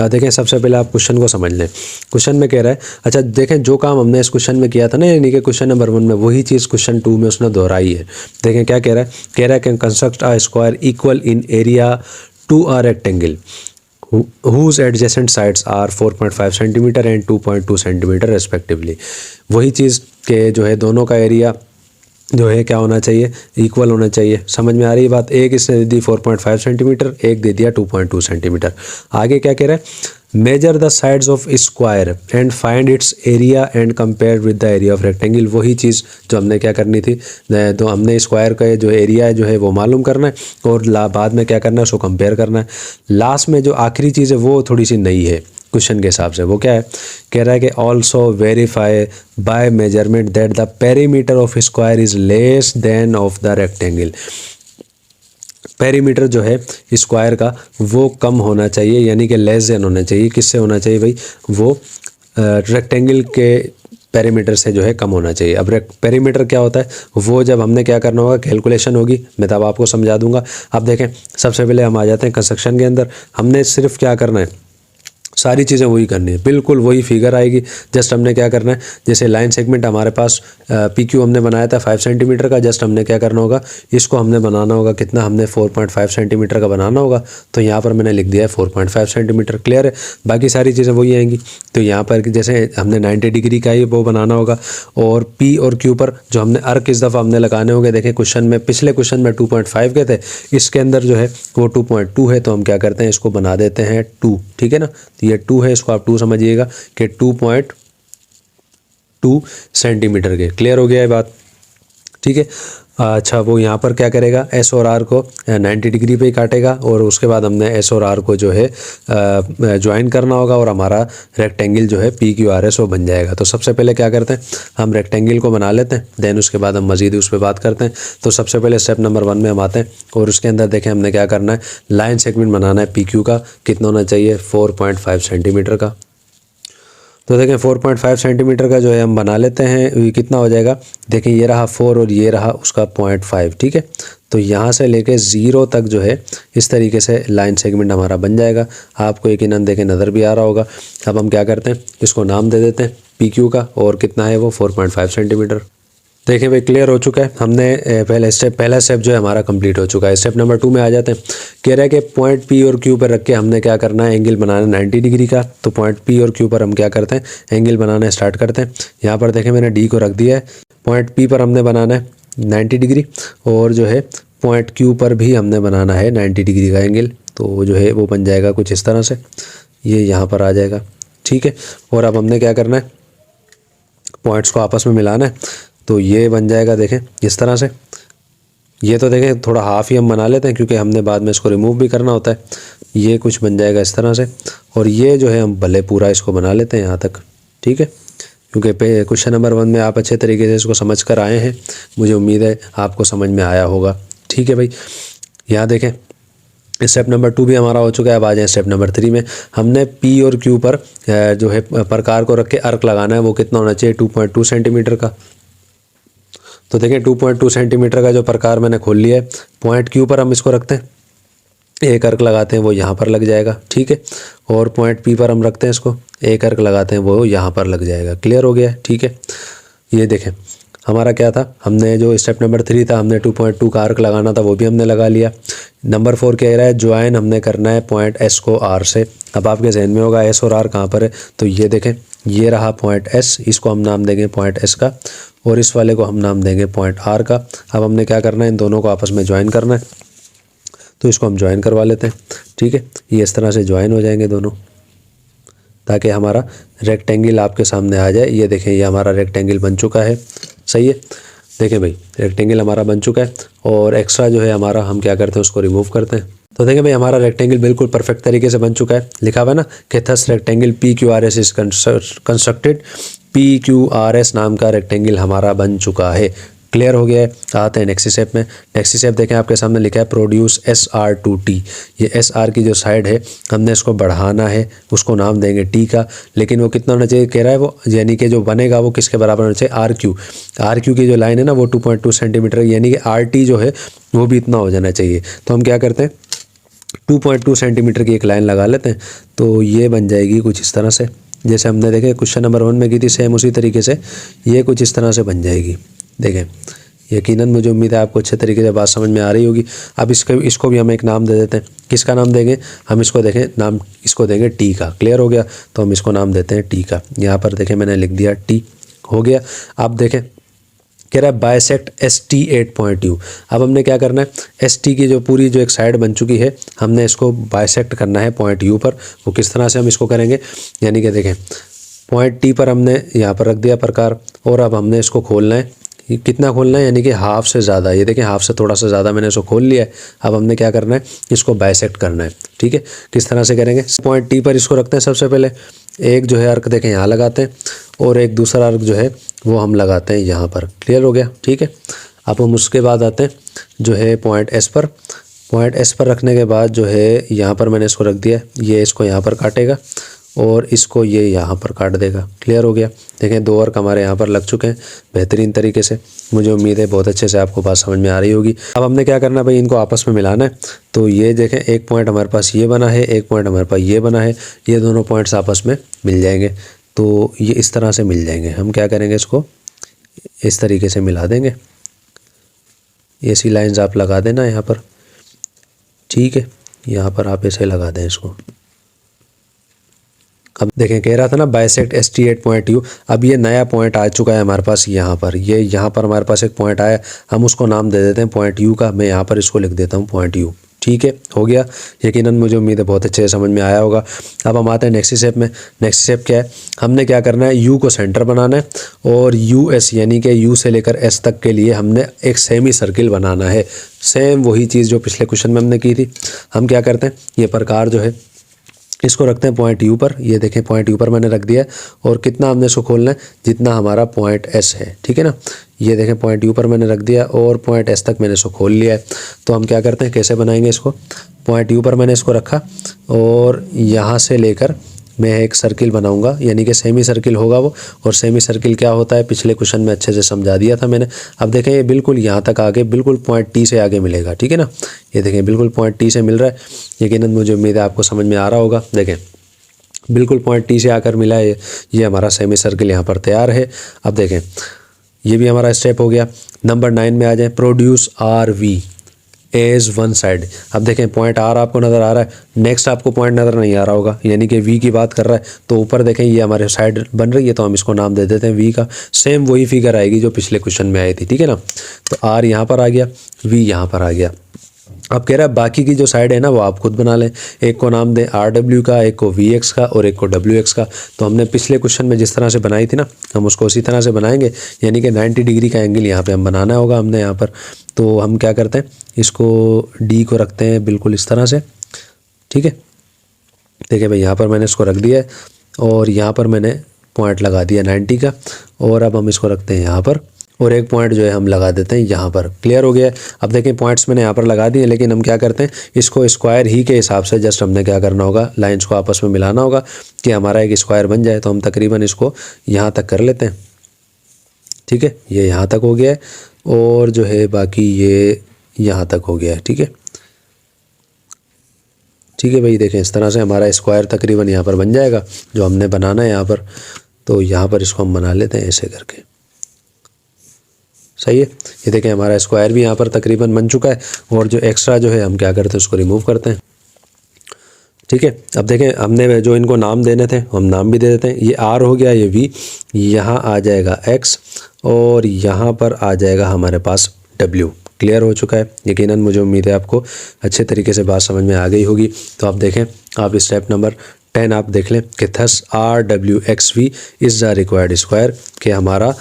देखें सबसे पहले आप क्वेश्चन को समझ लें। क्वेश्चन में कह रहा है, अच्छा देखें जो काम हमने इस क्वेश्चन में किया था ना, यानी कि क्वेश्चन नंबर 1 में, वही चीज़ क्वेश्चन 2 में उसने दोहराई है। देखें क्या कह रहा है कि construct a square equal in area to a rectangle whose adjacent sides are 4.5 centimetre and 2.2 centimetre respectively. वही चीज़ के जो है दोनों का एरिया जो है क्या होना चाहिए, इक्वल होना चाहिए। समझ में आ रही है बात। एक इसने दे दी 4.5 सेंटीमीटर, एक दे दिया 2.2 सेंटीमीटर। आगे क्या कह रहा है, measure the sides of square and find its area and compare with the area of rectangle. वही चीज़ जो हमने क्या करनी थी, तो हमने स्क्वायर का जो एरिया है जो है वो मालूम करना है, और बाद में क्या करना है, उसको कंपेयर करना है। लास्ट में जो आखिरी चीज़ है वो थोड़ी सी नई है क्वेश्चन के हिसाब से। वो क्या है, कह रहा है कि also verify by measurement that the perimeter of square is less than of the rectangle. Perimeter जो है स्क्वायर का वो कम होना चाहिए, यानी कि लेस देन होना चाहिए। किससे होना चाहिए भाई, वो रेक्टेंगल के पेरीमीटर से जो है कम होना चाहिए। अब पेरीमीटर क्या होता है, वो जब हमने क्या करना होगा, कैलकुलेशन होगी, मैं तब आपको समझा दूंगा। अब देखें सबसे पहले हम आ जाते हैं कंस्ट्रक्शन के अंदर। हमने सिर्फ क्या करना है, सारी चीज़ें वही करनी है, बिल्कुल वही फिगर आएगी। जस्ट हमने क्या करना है, जैसे लाइन सेगमेंट हमारे पास PQ हमने बनाया था 5 सेंटीमीटर का, जस्ट हमने क्या करना होगा, इसको हमने बनाना होगा कितना, हमने 4.5 सेंटीमीटर का बनाना होगा। तो यहाँ पर मैंने लिख दिया है 4.5 सेंटीमीटर। क्लियर है, बाकी सारी चीज़ें वही आएंगी। तो यहाँ पर जैसे हमने 90 डिग्री का ही वो बनाना होगा, और P और Q पर जो हमने अर्क इस दफ़ा हमने लगाने होंगे। देखें क्वेश्चन में, पिछले क्वेश्चन में 2.5 के थे, इसके अंदर जो है वो 2.2 है। तो हम क्या करते हैं, इसको बना देते हैं 2। ठीक है ना, ये 2 है, इसको आप 2 समझिएगा कि 2.2 सेंटीमीटर के। क्लियर हो गया है बात। ठीक है। अच्छा, वो यहाँ पर क्या करेगा, एस और आर को 90 डिग्री पे ही काटेगा और उसके बाद हमने एस और आर को जो है ज्वाइन करना होगा और हमारा रेक्टेंगल जो है पी क्यू आर एस वो बन जाएगा। तो सबसे पहले क्या करते हैं, हम रेक्टेंगल को बना लेते हैं, देन उसके बाद हम मज़ीद उस पर बात करते हैं। तो सबसे पहले स्टेप नंबर 1 में हम आते हैं और उसके अंदर देखें हमने क्या करना है, लाइन सेगमेंट बनाना है पी क्यू का। कितना होना चाहिए, 4.5 सेंटीमीटर का। तो देखें 4.5 सेंटीमीटर का जो है हम बना लेते हैं। कितना हो जाएगा, देखें ये रहा 4 और ये रहा उसका 0.5, ठीक है। तो यहाँ से लेके 0 तक जो है इस तरीके से लाइन सेगमेंट हमारा बन जाएगा। आपको यकीनन देखें नज़र भी आ रहा होगा। अब हम क्या करते हैं, इसको नाम दे देते हैं पी क्यू का, और कितना है वो 4.5 सेंटीमीटर। देखिए भाई क्लियर हो चुका है, हमने पहला स्टेप जो है हमारा कंप्लीट हो चुका है। स्टेप नंबर 2 में आ जाते हैं। कह रहा है कि पॉइंट पी और क्यू पर रख के हमने क्या करना है, एंगल बनाना है 90 डिग्री का। तो पॉइंट पी और क्यू पर हम क्या करते हैं, एंगल बनाना स्टार्ट करते हैं। यहाँ पर देखें मैंने डी को रख दिया है। पॉइंट पी पर हमने बनाना है 90 डिग्री और जो है पॉइंट क्यू पर भी हमने बनाना है 90 डिग्री का एंगल। तो जो है वो बन जाएगा कुछ इस तरह से, ये यहाँ पर आ जाएगा, ठीक है। और अब हमने क्या करना है, पॉइंट्स को आपस में मिलाना है। तो ये बन जाएगा देखें इस तरह से। ये तो देखें थोड़ा हाफ ही हम बना लेते हैं क्योंकि हमने बाद में इसको रिमूव भी करना होता है। ये कुछ बन जाएगा इस तरह से, और ये जो है हम भले पूरा इसको बना लेते हैं यहाँ तक, ठीक है। क्योंकि क्वेश्चन नंबर 1 में आप अच्छे तरीके से इसको समझ कर आए हैं, मुझे उम्मीद है आपको समझ में आया होगा, ठीक है भाई। यहाँ देखें स्टेप नंबर 2 भी हमारा हो चुका है। अब आ जाए स्टेप नंबर 3 में। हमने पी और क्यू पर जो है प्रकार को रख के अर्क लगाना है। वो कितना होना चाहिए, 2.2 सेंटीमीटर का। तो देखिए 2.2 सेंटीमीटर का जो प्रकार मैंने खोल लिया है। पॉइंट क्यू पर हम इसको रखते हैं, एक अर्क लगाते हैं, वो यहाँ पर लग जाएगा, ठीक है। और पॉइंट पी पर हम रखते हैं इसको, एक अर्क लगाते हैं, वो यहाँ पर लग जाएगा। क्लियर हो गया है, ठीक है। ये देखें हमारा क्या था, हमने जो स्टेप नंबर 3 था, हमने 2.2 का आर्क लगाना था, वो भी हमने लगा लिया। नंबर 4 कह रहा है ज्वाइन हमने करना है पॉइंट एस को आर से। अब आपके जहन में होगा एस और आर कहाँ पर है, तो ये देखें ये रहा पॉइंट एस, इसको हम नाम देंगे पॉइंट एस का, और इस वाले को हम नाम देंगे पॉइंट आर का। अब हमने क्या करना है, इन दोनों को आपस में ज्वाइन करना है। तो इसको हम ज्वाइन करवा लेते हैं, ठीक है। ये इस तरह से ज्वाइन हो जाएंगे दोनों, ताकि हमारा रेक्टेंगल आपके सामने आ जाए। ये देखें ये हमारा रेक्टेंगल बन चुका है, सही है। देखें भाई रेक्टेंगल हमारा बन चुका है, और एक्स्ट्रा जो है हमारा हम क्या करते हैं, उसको रिमूव करते हैं। तो देखें भाई हमारा रेक्टेंगल बिल्कुल परफेक्ट तरीके से बन चुका है। लिखा हुआ है ना कि thus rectangle P Q R S is constructed. P Q R S नाम का रेक्टेंगल हमारा बन चुका है। क्लियर हो गया है। आते हैं नेक्स्ट स्टेप में। नेक्स्ट स्टेप देखें आपके सामने लिखा है produce S R to T. ये एस आर की जो साइड है हमने इसको बढ़ाना है, उसको नाम देंगे टी का। लेकिन वो कितना होना चाहिए कह रहा है वो, यानी कि जो बनेगा वो किसके बराबर होना चाहिए, आर क्यू। आर क्यू की जो लाइन है ना वो 2.2 सेंटीमीटर, यानी कि आर टी जो है वो भी इतना हो जाना चाहिए। तो हम क्या करते हैं 2.2 सेंटीमीटर की एक लाइन लगा लेते हैं। तो ये बन जाएगी कुछ इस तरह से, जैसे हमने देखे क्वेश्चन नंबर 1 में की थी, सेम उसी तरीके से ये कुछ इस तरह से बन जाएगी। देखें यकीनन मुझे उम्मीद है आपको अच्छे तरीके से बात समझ में आ रही होगी। अब इसको भी हम एक नाम दे देते हैं। किसका नाम देंगे, हम इसको देखें नाम इसको देंगे टी का। क्लियर हो गया, तो हम इसको नाम देते हैं टी का। यहाँ पर देखें मैंने लिख दिया टी, हो गया। अब देखें कह रहा है bisect S T at point U. अब हमने क्या करना है, एस टी की जो पूरी जो एक साइड बन चुकी है हमने इसको बाइसेक्ट करना है पॉइंट यू पर। वो किस तरह से हम इसको करेंगे, यानी कि देखें पॉइंट टी पर हमने यहाँ पर रख दिया प्रकार, और अब हमने इसको खोलना है। कितना खोलना है, यानी कि हाफ से ज़्यादा। ये देखें हाफ से थोड़ा सा ज़्यादा मैंने इसको खोल लिया है। अब हमने क्या करना है, इसको बाइसेक्ट करना है, ठीक है। किस तरह से करेंगे, पॉइंट टी पर इसको रखते हैं। सबसे पहले एक जो है अर्क देखें यहाँ लगाते हैं, और एक दूसरा अर्क जो है वो हम लगाते हैं यहाँ पर। क्लियर हो गया, ठीक है। अब हम उसके बाद आते हैं जो है पॉइंट एस पर। पॉइंट एस पर रखने के बाद जो है यहाँ पर मैंने इसको रख दिया, ये इसको यहाँ पर काटेगा और इसको ये यहाँ पर काट देगा। क्लियर हो गया। देखें दो अर्क हमारे यहाँ पर लग चुके हैं बेहतरीन तरीके से। मुझे उम्मीद है बहुत अच्छे से आपको बात समझ में आ रही होगी। अब हमने क्या करना है भाई, इनको आपस में मिलाना है। तो ये देखें एक पॉइंट हमारे पास ये बना है, एक पॉइंट हमारे पास ये बना है। ये दोनों पॉइंट्स आपस में मिल जाएंगे। तो ये इस तरह से मिल जाएंगे। हम क्या करेंगे, इसको इस तरीके से मिला देंगे। ऐसी लाइंस आप लगा देना यहाँ पर, ठीक है। यहाँ पर आप ऐसे लगा दें इसको। अब देखें कह रहा था ना bisect S T at point U. अब ये नया पॉइंट आ चुका है हमारे पास यहाँ पर। ये यहाँ पर हमारे पास एक पॉइंट आया, हम उसको नाम दे देते हैं पॉइंट यू का। मैं यहाँ पर इसको लिख देता हूँ पॉइंट यू। ठीक है, हो गया। यकीनन मुझे उम्मीद है बहुत अच्छे से समझ में आया होगा। अब हम आते हैं नेक्स्ट स्टेप में। नेक्स्ट स्टेप क्या है, हमने क्या करना है, यू को सेंटर बनाना है और यू एस यानी कि यू से लेकर एस तक के लिए हमने एक सेमी सर्किल बनाना है। सेम वही चीज़ जो पिछले क्वेश्चन में हमने की थी। हम क्या करते हैं, ये प्रकार जो है इसको रखते हैं पॉइंट यू पर। ये देखें पॉइंट यू पर मैंने रख दिया है और कितना हमने इसको खोलना है, जितना हमारा पॉइंट एस है, ठीक है ना। ये देखें पॉइंट यू पर मैंने रख दिया और पॉइंट एस तक मैंने इसको खोल लिया है। तो हम क्या करते हैं, कैसे बनाएंगे इसको, पॉइंट यू पर मैंने इसको रखा और यहाँ से लेकर मैं एक सर्किल बनाऊंगा, यानी कि सेमी सर्किल होगा वो। और सेमी सर्किल क्या होता है पिछले क्वेश्चन में अच्छे से समझा दिया था मैंने। अब देखें ये बिल्कुल यहाँ तक आगे, बिल्कुल पॉइंट टी से आगे मिलेगा, ठीक है ना। ये देखें बिल्कुल पॉइंट टी से मिल रहा है। यकीनन मुझे उम्मीद है आपको समझ में आ रहा होगा। देखें बिल्कुल पॉइंट टी से आकर मिला है, ये हमारा सेमी सर्किल यहाँ पर तैयार है। अब देखें ये भी हमारा स्टेप हो गया। नंबर 9 में आ जाए, produce R V as one side. अब देखें पॉइंट आर आपको नज़र आ रहा है, नेक्स्ट आपको पॉइंट नज़र नहीं आ रहा होगा, यानी कि वी की बात कर रहा है। तो ऊपर देखें ये हमारे साइड बन रही है, तो हम इसको नाम दे देते हैं वी का। सेम वही फिगर आएगी जो पिछले क्वेश्चन में आई थी, ठीक है ना। तो आर यहाँ पर आ गया, वी यहाँ पर आ गया। अब कह रहा है बाकी की जो साइड है ना वो आप खुद बना लें। एक को नाम दें आर डब्ल्यू का, एक को वी एक्स का और एक को डब्ल्यू एक्स का। तो हमने पिछले क्वेश्चन में जिस तरह से बनाई थी ना, हम उसको उसी तरह से बनाएंगे, यानी कि 90 डिग्री का एंगल यहाँ पे हम बनाना होगा हमने यहाँ पर। तो हम क्या करते हैं, इसको डी को रखते हैं बिल्कुल इस तरह से, ठीक है। देखिए भाई यहाँ पर मैंने इसको रख दिया है और यहाँ पर मैंने पॉइंट लगा दिया 90 का। और अब हम इसको रखते हैं यहाँ पर और एक पॉइंट जो है हम लगा देते हैं यहाँ पर। क्लियर हो गया है। अब देखें पॉइंट्स मैंने यहाँ पर लगा दिए, लेकिन हम क्या करते हैं, इसको स्क्वायर ही के हिसाब से जस्ट हमने क्या करना होगा, लाइंस को आपस में मिलाना होगा कि हमारा एक स्क्वायर बन जाए। तो हम तकरीबन इसको यहाँ तक कर लेते हैं, ठीक है। ये यहाँ तक हो गया है और जो है बाकी ये यहाँ तक हो गया है, ठीक है। ठीक है भाई, देखें इस तरह से हमारा स्क्वायर तकरीबन यहाँ पर बन जाएगा जो हमने बनाना है यहाँ पर। तो यहाँ पर इसको हम बना लेते हैं ऐसे करके, सही है। ये देखें हमारा स्क्वायर भी यहाँ पर तकरीबन बन चुका है और जो एक्स्ट्रा जो है हम क्या करते हैं उसको रिमूव करते हैं, ठीक है। अब देखें हमने जो इनको नाम देने थे हम नाम भी दे देते हैं। ये आर हो गया, ये वी, यहाँ आ जाएगा एक्स और यहाँ पर आ जाएगा हमारे पास डब्ल्यू। क्लियर हो चुका है। यकीनन मुझे उम्मीद है आपको अच्छे तरीके से बात समझ में आ गई होगी। तो आप देखें, आप स्टेप नंबर 10 आप देख लें कि thus R W X V is the required square, कि हमारा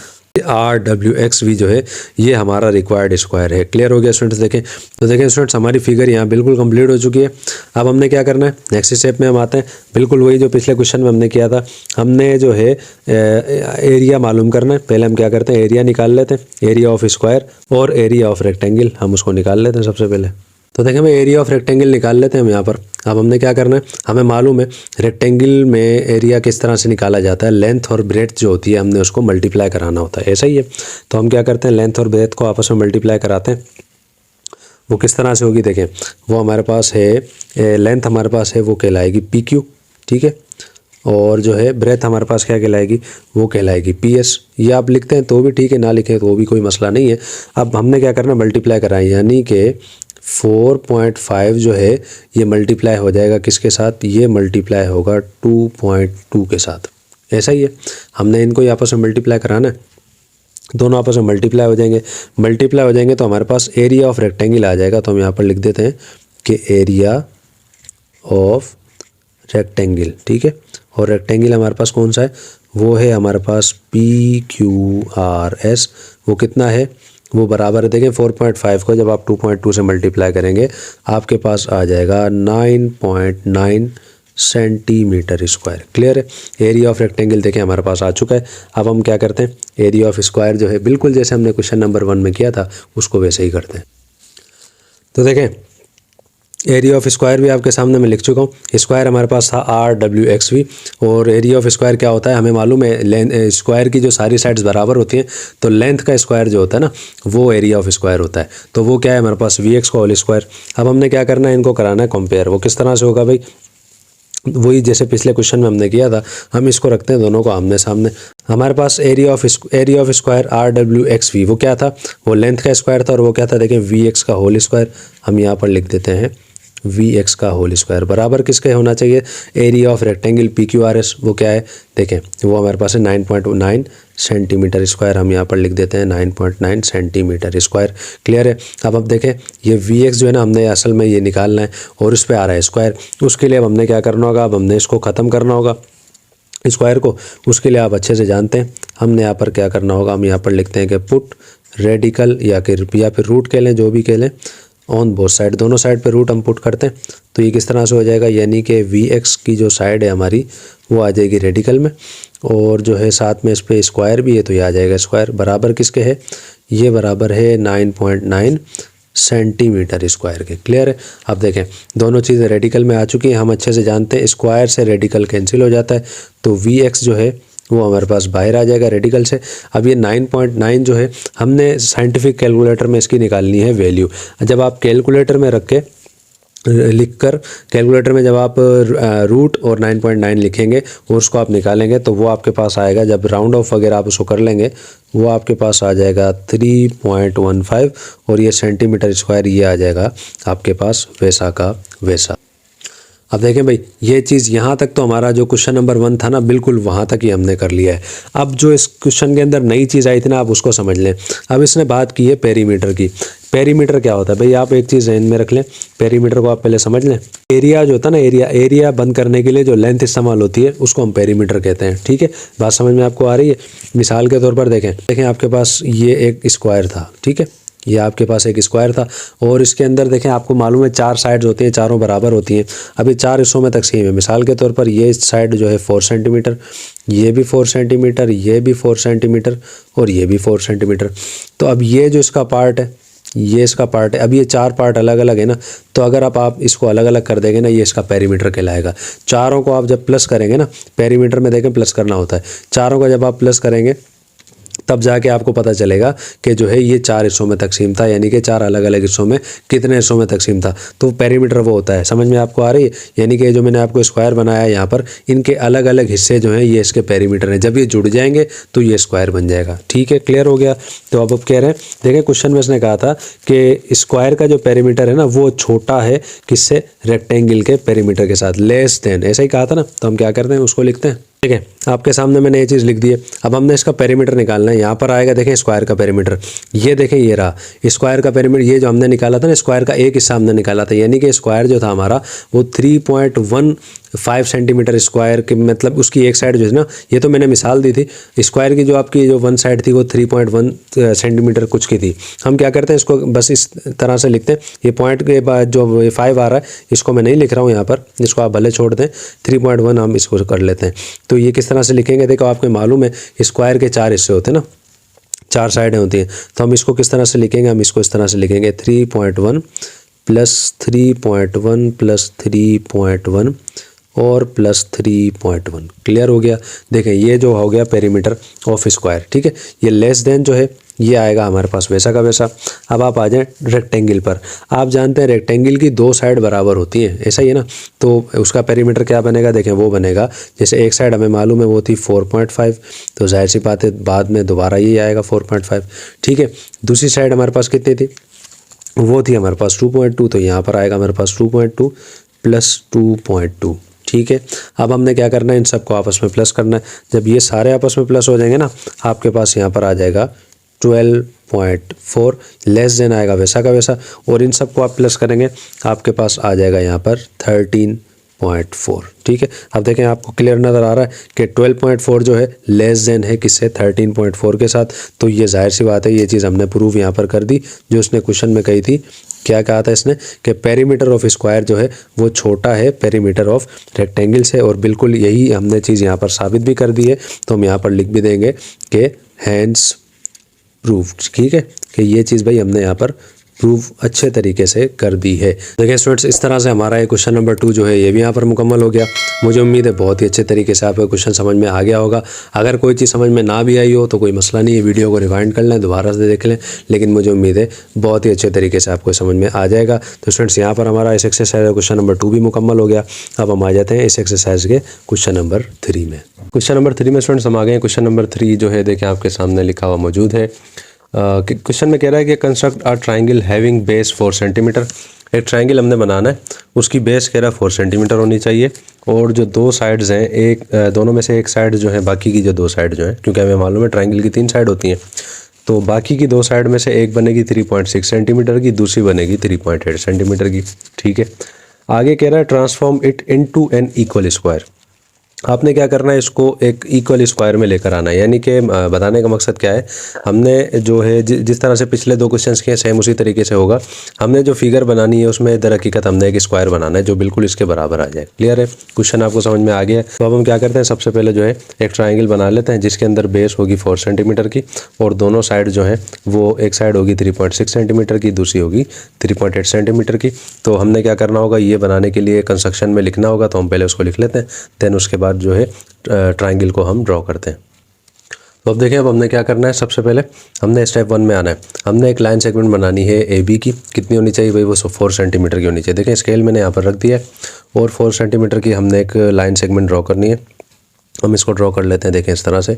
आर डब्ल्यू एक्स वी जो है ये हमारा रिक्वायर्ड स्क्वायर है। क्लियर हो गया स्टूडेंट्स। देखें तो देखें स्टूडेंट्स हमारी फिगर यहाँ बिल्कुल कंप्लीट हो चुकी है। अब हमने क्या करना है, नेक्स्ट स्टेप में हम आते हैं, बिल्कुल वही जो पिछले क्वेश्चन में हमने किया था। हमने जो है एरिया मालूम करना है। पहले हम क्या करते हैं, एरिया निकाल लेते हैं, एरिया ऑफ स्क्वायर और एरिया ऑफ रेक्टेंगल हम उसको निकाल लेते हैं सबसे पहले। तो देखें भाई एरिया ऑफ रेक्टेंगल निकाल लेते हैं हम यहाँ पर। अब हमने क्या करना है, हमें मालूम है रेक्टेंगल में एरिया किस तरह से निकाला जाता है, लेंथ और ब्रेड्थ जो होती है हमने उसको मल्टीप्लाई कराना होता है, ऐसा ही है। तो हम क्या करते हैं, लेंथ और ब्रेड्थ को आपस में मल्टीप्लाई कराते हैं। वो किस तरह से होगी, देखें वो हमारे पास है लेंथ हमारे पास है वो कहलाएगी पी क्यू, ठीक है। और जो है ब्रेथ हमारे पास क्या कहलाएगी, वो कहलाएगी पी एस। ये आप लिखते हैं तो भी ठीक है, ना लिखें तो भी कोई मसला नहीं है। अब हमने क्या करना, मल्टीप्लाई कराएं, यानी कि 4.5 जो है ये मल्टीप्लाई हो जाएगा किसके साथ, ये मल्टीप्लाई होगा 2.2 के साथ, ऐसा ही है। हमने इनको आपस में मल्टीप्लाई कराना है, दोनों आपस में मल्टीप्लाई हो जाएंगे। मल्टीप्लाई हो जाएंगे तो हमारे पास एरिया ऑफ रेक्टेंगल आ जाएगा। तो हम यहाँ पर लिख देते हैं कि एरिया ऑफ रेक्टेंगल, ठीक है। और रेक्टेंगल हमारे पास कौन सा है, वो है हमारे पास PQRS। वो कितना है, वो बराबर है, देखें 4.5 को जब आप 2.2 से मल्टीप्लाई करेंगे आपके पास आ जाएगा 9.9 सेंटीमीटर स्क्वायर। क्लियर है। एरिया ऑफ रेक्टेंगल देखें हमारे पास आ चुका है। अब हम क्या करते हैं, एरिया ऑफ स्क्वायर जो है बिल्कुल जैसे हमने क्वेश्चन नंबर 1 में किया था उसको वैसे ही करते हैं। तो देखें एरिया ऑफ स्क्वायर भी आपके सामने मैं लिख चुका हूँ। स्क्वायर हमारे पास था आर डब्ल्यू एक्स वी, और एरिया ऑफ स्क्वायर क्या होता है हमें मालूम है, स्क्वायर की जो सारी साइड्स बराबर होती हैं तो लेंथ का स्क्वायर जो होता है ना वो एरिया ऑफ स्क्वायर होता है। तो वो क्या है हमारे पास वी एक्स का होल स्क्वायर। अब हमने क्या करना है, इनको कराना है कंपेयर। वो किस तरह से होगा भाई, वही जैसे पिछले क्वेश्चन में हमने किया था, हम इसको रखते हैं दोनों को आमने सामने। हमारे पास area of square R W X V वो क्या था, वो लेंथ का स्क्वायर था, और वो क्या था देखें वी एक्स का होल स्क्वायर। हम यहाँ पर लिख देते हैं VX का होल स्क्वायर बराबर किसके होना चाहिए, एरिया ऑफ रेक्टेंगल PQRS, वो क्या है देखें, वो हमारे पास है 9.9 सेंटीमीटर स्क्वायर। हम यहाँ पर लिख देते हैं 9.9 सेंटीमीटर स्क्वायर। क्लियर है। अब देखें ये VX जो है ना, हमने असल में ये निकालना है और उस पर आ रहा है स्क्वायर। उसके लिए अब हमने क्या करना होगा, अब हमने इसको ख़त्म करना होगा स्क्वायर को। उसके लिए आप अच्छे से जानते हैं, हमने यहाँ पर क्या करना होगा, हम यहाँ पर लिखते हैं कि पुट रेडिकल या फिर रूट कह लें, जो भी कह लें, ऑन बोथ साइड, दोनों साइड पे रूट हम पुट करते हैं। तो ये किस तरह से हो जाएगा, यानी कि VX की जो साइड है हमारी वो आ जाएगी रेडिकल में, और जो है साथ में इस पर स्क्वायर भी है तो ये आ जाएगा स्क्वायर। बराबर किसके है, ये बराबर है 9.9 सेंटीमीटर स्क्वायर के। क्लियर है। अब देखें दोनों चीज़ें रेडिकल में आ चुकी हैं। हम अच्छे से जानते हैं स्क्वायर से रेडिकल कैंसिल हो जाता है, तो VX जो है वो हमारे पास बाहर आ जाएगा रेडिकल से। अब ये 9.9 जो है हमने साइंटिफिक कैलकुलेटर में इसकी निकालनी है वैल्यू। जब आप कैलकुलेटर में रख के लिखकर कैलकुलेटर में जब आप रूट और 9.9 लिखेंगे और उसको आप निकालेंगे तो वो आपके पास आएगा, जब राउंड ऑफ वगैरह आप उसको कर लेंगे वो आपके पास आ जाएगा 3.15, और ये सेंटीमीटर स्क्वायर ये आ जाएगा आपके पास वैसा का वैसा। अब देखें भाई ये चीज़ यहाँ तक तो हमारा जो क्वेश्चन नंबर 1 था ना, बिल्कुल वहाँ तक ही हमने कर लिया है। अब जो इस क्वेश्चन के अंदर नई चीज़ आई थी ना, आप उसको समझ लें। अब इसने बात की है पेरीमीटर की। पेरीमीटर क्या होता है भाई, आप एक चीज़ ध्यान में रख लें, पेरीमीटर को आप पहले समझ लें। एरिया जो होता है ना, एरिया बंद करने के लिए जो लेंथ इस्तेमाल होती है उसको हम पेरीमीटर कहते हैं। ठीक है, बात समझ में आपको आ रही है। मिसाल के तौर पर देखें आपके पास ये एक स्क्वायर था, ठीक है, ये आपके पास एक स्क्वायर था, और इसके अंदर देखें आपको मालूम है 4 साइड्स होती हैं, चारों बराबर होती हैं। अब ये 4 हिस्सों में तकसीम है। मिसाल के तौर पर ये साइड जो है 4 सेंटीमीटर, ये भी 4 सेंटीमीटर, ये भी 4 सेंटीमीटर, और ये भी 4 सेंटीमीटर। तो अब ये जो इसका पार्ट है, ये इसका पार्ट है। अब ये 4 पार्ट अलग अलग है ना, तो अगर आप इसको अलग अलग कर देंगे ना, ये इसका पेरीमीटर कहलाएगा। चारों को आप जब प्लस करेंगे ना, पेरीमीटर में देखें प्लस करना होता है, चारों का जब आप प्लस करेंगे तब जाके आपको पता चलेगा कि जो है ये 4 हिस्सों में तकसीम था, यानी कि 4 अलग अलग हिस्सों में कितने हिस्सों में तकसीम था। तो पेरीमीटर वो होता है। समझ में आपको आ रही है। यानी कि जो मैंने आपको स्क्वायर बनाया है यहाँ पर, इनके अलग अलग हिस्से जो हैं ये इसके पेरीमीटर हैं। जब ये जुड़ जाएंगे तो ये स्क्वायर बन जाएगा। ठीक है, क्लियर हो गया। तो अब कह रहे हैं, देखिए क्वेश्चन में इसने कहा था कि स्क्वायर का जो पेरीमीटर है ना वो छोटा है किससे, रेक्टेंगल के पेरीमीटर के साथ, लेस देन, ऐसा ही कहा था ना। तो हम क्या करते हैं, उसको लिखते हैं। ठीक है, आपके सामने मैंने ये चीज़ लिख दी है। अब हमने इसका पेरीमीटर निकालना है। यहाँ पर आएगा देखें स्क्वायर का पेरीमीटर, ये देखें ये रहा स्क्वायर का पेरीमीटर। ये जो हमने निकाला था ना, स्क्वायर का एक हिस्सा हमने निकाला था, यानी कि स्क्वायर जो था हमारा वो 3.15 सेंटीमीटर स्क्वायर के, मतलब उसकी एक साइड जो है ना, ये तो मैंने मिसाल दी थी। स्क्वायर की जो आपकी जो 1 साइड थी वो 3.1 सेंटीमीटर कुछ की थी। हम क्या करते हैं, इसको बस इस तरह से लिखते हैं। ये पॉइंट के बाद जो 5 आ रहा है इसको मैं नहीं लिख रहा हूँ यहाँ पर, इसको आप भले छोड़ दें, 3.1 हम इसको कर लेते हैं। तो ये किस तरह से लिखेंगे, देखो आपको मालूम है स्क्वायर के 4 हिस्से होते हैं ना, 4 साइडें होती हैं। तो हम इसको किस तरह से लिखेंगे, हम इसको इस तरह से लिखेंगे 3.1 प्लस 3.1 प्लस 3.1 और प्लस 3.1। क्लियर हो गया। देखें ये जो हो गया पेरीमीटर ऑफ स्क्वायर। ठीक है, ये लेस देन जो है ये आएगा हमारे पास वैसा का वैसा। अब आप आ जाएं रेक्टेंगल पर। आप जानते हैं रेक्टेंगल की 2 साइड बराबर होती हैं, ऐसा ही है ना। तो उसका पेरीमीटर क्या बनेगा, देखें वो बनेगा, जैसे एक साइड हमें मालूम है वो थी 4.5, तो जाहिर सी बात है बाद में दोबारा ये आएगा 4.5। ठीक है, दूसरी साइड हमारे पास कितनी थी, वो थी हमारे पास 2.2, तो यहाँ पर आएगा हमारे पास 2.2 प्लस 2.2। ठीक है, अब हमने क्या करना है, इन सबको आपस में प्लस करना है। जब ये सारे आपस में प्लस हो जाएंगे ना, आपके पास यहाँ पर आ जाएगा 12.4, लेस देन आएगा वैसा का वैसा, और इन सबको आप प्लस करेंगे आपके पास आ जाएगा यहाँ पर 13.4। ठीक है, अब देखें आपको क्लियर नज़र आ रहा है कि 12.4 जो है लेस देन है किससे, 13.4 के साथ। तो ये जाहिर सी बात है, ये चीज़ हमने प्रूव यहाँ पर कर दी जो उसने क्वेश्चन में कही थी। क्या कहा था इसने कि पेरीमीटर ऑफ स्क्वायर जो है वो छोटा है पेरीमीटर ऑफ रेक्टेंगल से, और बिल्कुल यही हमने चीज़ यहाँ पर साबित भी कर दी है। तो हम यहाँ पर लिख भी देंगे कि हैंस प्रूव्ड। ठीक है, कि ये चीज़ भाई हमने यहाँ पर प्रूव अच्छे तरीके से कर दी है। देखिए स्टूडेंट्स, इस तरह से हमारा ये क्वेश्चन नंबर 2 जो है ये भी यहाँ पर मुकम्मल हो गया। मुझे उम्मीद है बहुत ही अच्छे तरीके से आपको क्वेश्चन समझ में आ गया होगा। अगर कोई चीज़ समझ में ना भी आई हो तो कोई मसला नहीं है, वीडियो को रिवाइंड कर लें, दोबारा से देख लें, लेकिन मुझे उम्मीद है बहुत ही अच्छे तरीके से आपको समझ में आ जाएगा। तो स्टूडेंट्स, यहाँ पर हमारा इस एक्सरसाइज क्वेश्चन नंबर 2 भी मुकम्मल हो गया। अब हम आ जाते हैं इस एक्सरसाइज के क्वेश्चन नंबर 3 में। क्वेश्चन नंबर 3 में स्टूडेंट्स हम आ गए हैं। क्वेश्चन नंबर 3 जो है देखें आपके सामने लिखा हुआ मौजूद है। क्वेश्चन में कह रहा है कि construct a triangle having base 4 centimetre एक ट्रायंगल हमने बनाना है, उसकी बेस कह रहा है 4 सेंटीमीटर होनी चाहिए, और जो दो साइड्स हैं, एक दोनों में से एक साइड जो है, बाकी की जो दो साइड जो है, क्योंकि हमें मालूम है ट्रायंगल की 3 साइड होती हैं, तो बाकी की 2 साइड में से एक बनेगी 3.6 सेंटीमीटर की, दूसरी बनेगी 3.8 सेंटीमीटर की। ठीक है, आगे कह रहा है transform it into an equal square. आपने क्या करना है, इसको एक इक्वल स्क्वायर में लेकर आना है। यानी कि बताने का मकसद क्या है, हमने जो है जिस तरह से पिछले 2 क्वेश्चंस किए सेम उसी तरीके से होगा। हमने जो फिगर बनानी है उसमें दर हकीकत हमने एक स्क्वायर बनाना है जो बिल्कुल इसके बराबर आ जाए। क्लियर है, क्वेश्चन आपको समझ में आ गया है। तो अब हम क्या करते हैं, सबसे पहले जो है एक ट्राइंगल बना लेते हैं जिसके अंदर बेस होगी 4 सेंटीमीटर की, और दोनों साइड जो है वो एक साइड होगी 3.6 सेंटीमीटर की, दूसरी होगी 3.8 सेंटीमीटर की। तो हमने क्या करना होगा, ये बनाने के लिए कंस्ट्रक्शन में लिखना होगा, तो हम पहले उसको लिख लेते हैं, देन उसके बाद जो है ट्रायंगल को हम ड्रॉ करते हैं। तो अब देखिए, अब हमने क्या करना है, सबसे पहले हमने स्टेप 1 में आना है। हमने एक लाइन सेगमेंट बनानी है ए बी की। कितनी होनी चाहिए भाई, वो 4 सेंटीमीटर की होनी चाहिए। देखिए स्केल मैंने यहाँ पर रख दिया है, और 4 सेंटीमीटर की हमने एक लाइन सेगमेंट ड्रॉ करनी है। हम इसको ड्रॉ कर लेते हैं। देखें इस तरह से,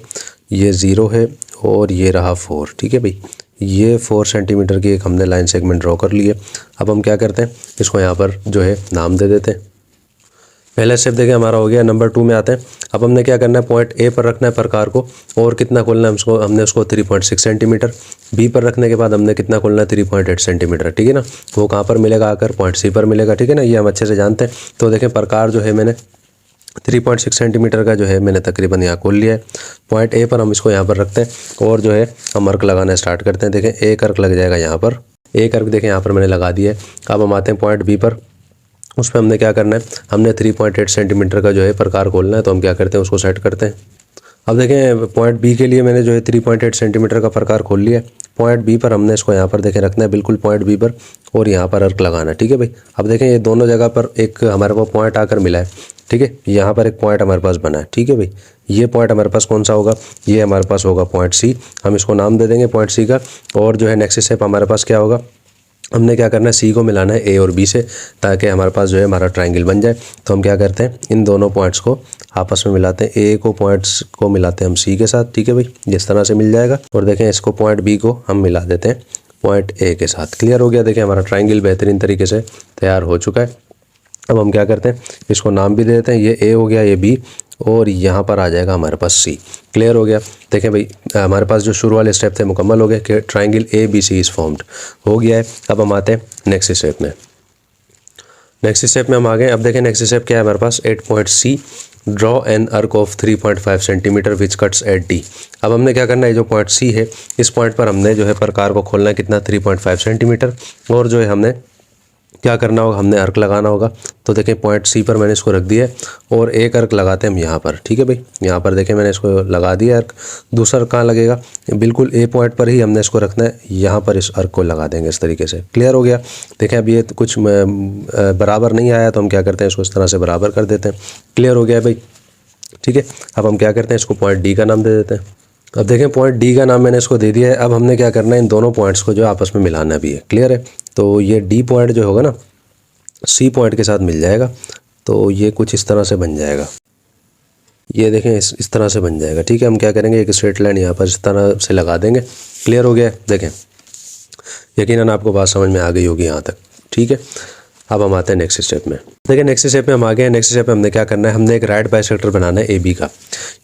ये 0 है और ये रहा 4। ठीक है भाई, ये 4 सेंटीमीटर की एक हमने लाइन सेगमेंट ड्रॉ कर ली है। अब हम क्या करते हैं, इसको यहाँ पर जो है नाम दे देते हैं। पहला स्टेप देखिए हमारा हो गया। नंबर 2 में आते हैं। अब हमने क्या करना है, पॉइंट ए पर रखना है प्रकार को, और कितना खोलना है उसको, हमने उसको 3.6 सेंटीमीटर। बी पर रखने के बाद हमने कितना खोलना है, 3.8 सेंटीमीटर। ठीक है ना, वो कहाँ पर मिलेगा, आकर पॉइंट सी पर मिलेगा। ठीक है ना, ये हम अच्छे से जानते हैं। तो देखें प्रकार जो है मैंने 3.6 सेंटीमीटर का जो है मैंने तकरीबन यहाँ खोल लिया है। पॉइंट ए पर हम इसको यहाँ पर रखते हैं, और जो है हम अर्क लगाना स्टार्ट करते हैं। देखें एक अर्क लग जाएगा यहाँ पर, एक अर्क देखें यहाँ पर मैंने लगा दिया है। अब हम आते हैं पॉइंट बी पर। उस पर हमने क्या करना है, हमने 3.8 सेंटीमीटर का जो है प्रकार खोलना है। तो हम क्या करते हैं, उसको सेट करते हैं। अब देखें पॉइंट बी के लिए मैंने जो है 3.8 सेंटीमीटर का प्रकार खोल लिया है। पॉइंट बी पर हमने इसको यहाँ पर देखें रखना है, बिल्कुल पॉइंट बी पर, और यहाँ पर अर्क लगाना है। ठीक है भाई, अब देखें ये दोनों जगह पर एक हमारे पास पॉइंट आकर मिला है। ठीक है, यहाँ पर एक पॉइंट हमारे पास बना है। ठीक है भाई, ये पॉइंट हमारे पास कौन सा होगा, ये हमारे पास होगा पॉइंट सी। हम इसको नाम दे देंगे पॉइंट सी का। और जो है नेक्स्ट स्टेप हमारे पास क्या होगा, हमने क्या करना है, सी को मिलाना है ए और बी से, ताकि हमारे पास जो है हमारा ट्रायंगल बन जाए। तो हम क्या करते हैं, इन दोनों पॉइंट्स को आपस में मिलाते हैं। ए को पॉइंट्स को मिलाते हैं हम सी के साथ। ठीक है भाई, जिस तरह से मिल जाएगा। और देखें इसको पॉइंट बी को हम मिला देते हैं पॉइंट ए के साथ। क्लियर हो गया, देखें हमारा ट्रायंगल बेहतरीन तरीके से तैयार हो चुका है। अब हम क्या करते हैं, इसको नाम भी दे देते हैं। ये ए हो गया, ये बी, और यहाँ पर आ जाएगा हमारे पास सी। क्लियर हो गया। देखें भाई हमारे पास जो शुरू वाले स्टेप थे मुकम्मल हो गए कि triangle A B C is formed हो गया है। अब हम आते हैं नेक्स्ट स्टेप में। नेक्स्ट स्टेप में हम आ गए। अब देखें नेक्स्ट स्टेप क्या है हमारे पास, 8 पॉइंट सी, ड्रॉ एन अर्क of 3.5 centimetre which cuts at D. अब हमने क्या करना है, जो पॉइंट सी है इस पॉइंट पर हमने जो है प्रकार को खोलना है, कितना 3.5 सेंटीमीटर, और जो है हमने क्या करना होगा, हमने अर्क लगाना होगा। तो देखें पॉइंट सी पर मैंने इसको रख दिया है, और एक अर्क लगाते हैं हम यहाँ पर। ठीक है भाई, यहाँ पर देखें मैंने इसको लगा दिया अर्क। दूसरा अर्क कहाँ लगेगा, बिल्कुल ए पॉइंट पर ही हमने इसको रखना है, यहाँ पर इस अर्क को लगा देंगे इस तरीके से। क्लियर हो गया। देखें अब ये कुछ बराबर नहीं आया, तो हम क्या करते हैं, इसको इस तरह से बराबर कर देते हैं। क्लियर हो गया भाई। ठीक है, अब हम क्या करते हैं, इसको पॉइंट डी का नाम दे देते हैं। अब देखें पॉइंट डी का नाम मैंने इसको दे दिया है। अब हमने क्या करना है, इन दोनों पॉइंट्स को जो आपस में मिलाना भी है। क्लियर है, तो ये डी पॉइंट जो होगा ना, सी पॉइंट के साथ मिल जाएगा। तो ये कुछ इस तरह से बन जाएगा। ये देखें इस तरह से बन जाएगा। ठीक है, हम क्या करेंगे, एक स्ट्रेट लाइन यहाँ पर इस तरह से लगा देंगे। क्लियर हो गया। देखें यकीनन आपको बात समझ में आ गई होगी यहाँ तक। ठीक है, अब हम आते हैं नेक्स्ट स्टेप में। देखिए नेक्स्ट स्टेप में हम आ गए हैं। नेक्स्ट स्टेप में हमने क्या करना है, हमने एक राइट बाइसेक्टर बनाना है ए बी का।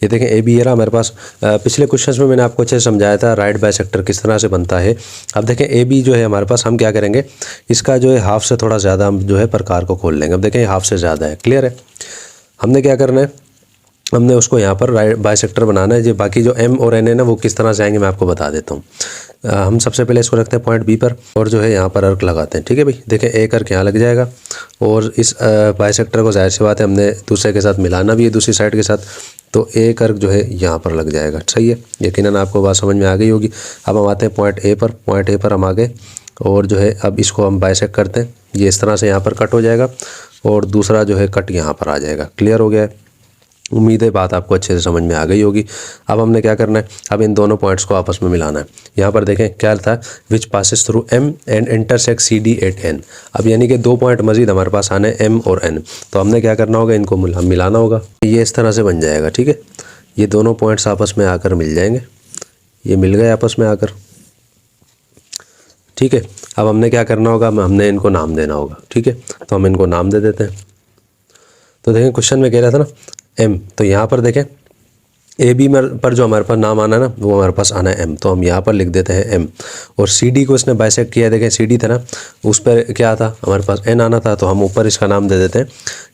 ये देखें ए बी ये रहा हमारे पास। पिछले क्वेश्चंस में मैंने आपको अच्छे से समझाया था राइट बाइसेक्टर किस तरह से बनता है। अब देखें ए बी जो है हमारे पास, हम क्या करेंगे, इसका जो है हाफ से थोड़ा ज़्यादा हम जो है प्रकार को खोल लेंगे। अब देखें हाफ से ज़्यादा है। क्लियर है, हमने क्या करना है, हमने उसको यहाँ पर राइट बाइसेक्टर बनाना है। जो बाकी जो एम और एन है ना, वो किस तरह से आएंगे मैं आपको बता देता हूँ। हम सबसे पहले इसको रखते हैं पॉइंट बी पर, और जो है यहाँ पर अर्क लगाते हैं। ठीक है भाई, देखें एक अर्क यहाँ लग जाएगा, और इस बाइसेक्टर को जाहिर सी बात है हमने दूसरे के साथ मिलाना भी है, दूसरी साइड के साथ। तो एक अर्क जो है यहाँ पर लग जाएगा। सही है, यकीनन आपको बात समझ में आ गई होगी। अब हम आते हैं पॉइंट ए पर। पॉइंट ए पर हम आ गए, और जो है अब इसको हम बाइसेक्ट करते हैं। ये इस तरह से यहाँ पर कट हो जाएगा, और दूसरा जो है कट यहाँ पर आ जाएगा। क्लियर हो गया है, उम्मीद है बात आपको अच्छे से समझ में आ गई होगी। अब हमने क्या करना है, अब इन दोनों पॉइंट्स को आपस में मिलाना है। यहाँ पर देखें क्या था, which passes through M and intersect C D at N. अब यानी कि 2 पॉइंट मजीद हमारे पास आने एम और एन। तो हमने क्या करना होगा, इनको मिलाना होगा। ये इस तरह से बन जाएगा। ठीक है, ये दोनों पॉइंट्स आपस में आकर मिल जाएंगे। ये मिल गए आपस में आकर। ठीक है, अब हमने क्या करना होगा, हमने इनको नाम देना होगा। ठीक है, तो हम इनको नाम दे देते हैं। तो देखें क्वेश्चन में कह रहा था ना m, तो यहाँ पर देखें ए बी पर जो हमारे पास नाम आना है ना वो हमारे पास आना है m, तो हम यहाँ पर लिख देते हैं m। और सी डी को इसने बाइसेक्ट किया, देखें सी डी था ना, उस पर क्या था हमारे पास n आना था, तो हम ऊपर इसका नाम दे देते हैं,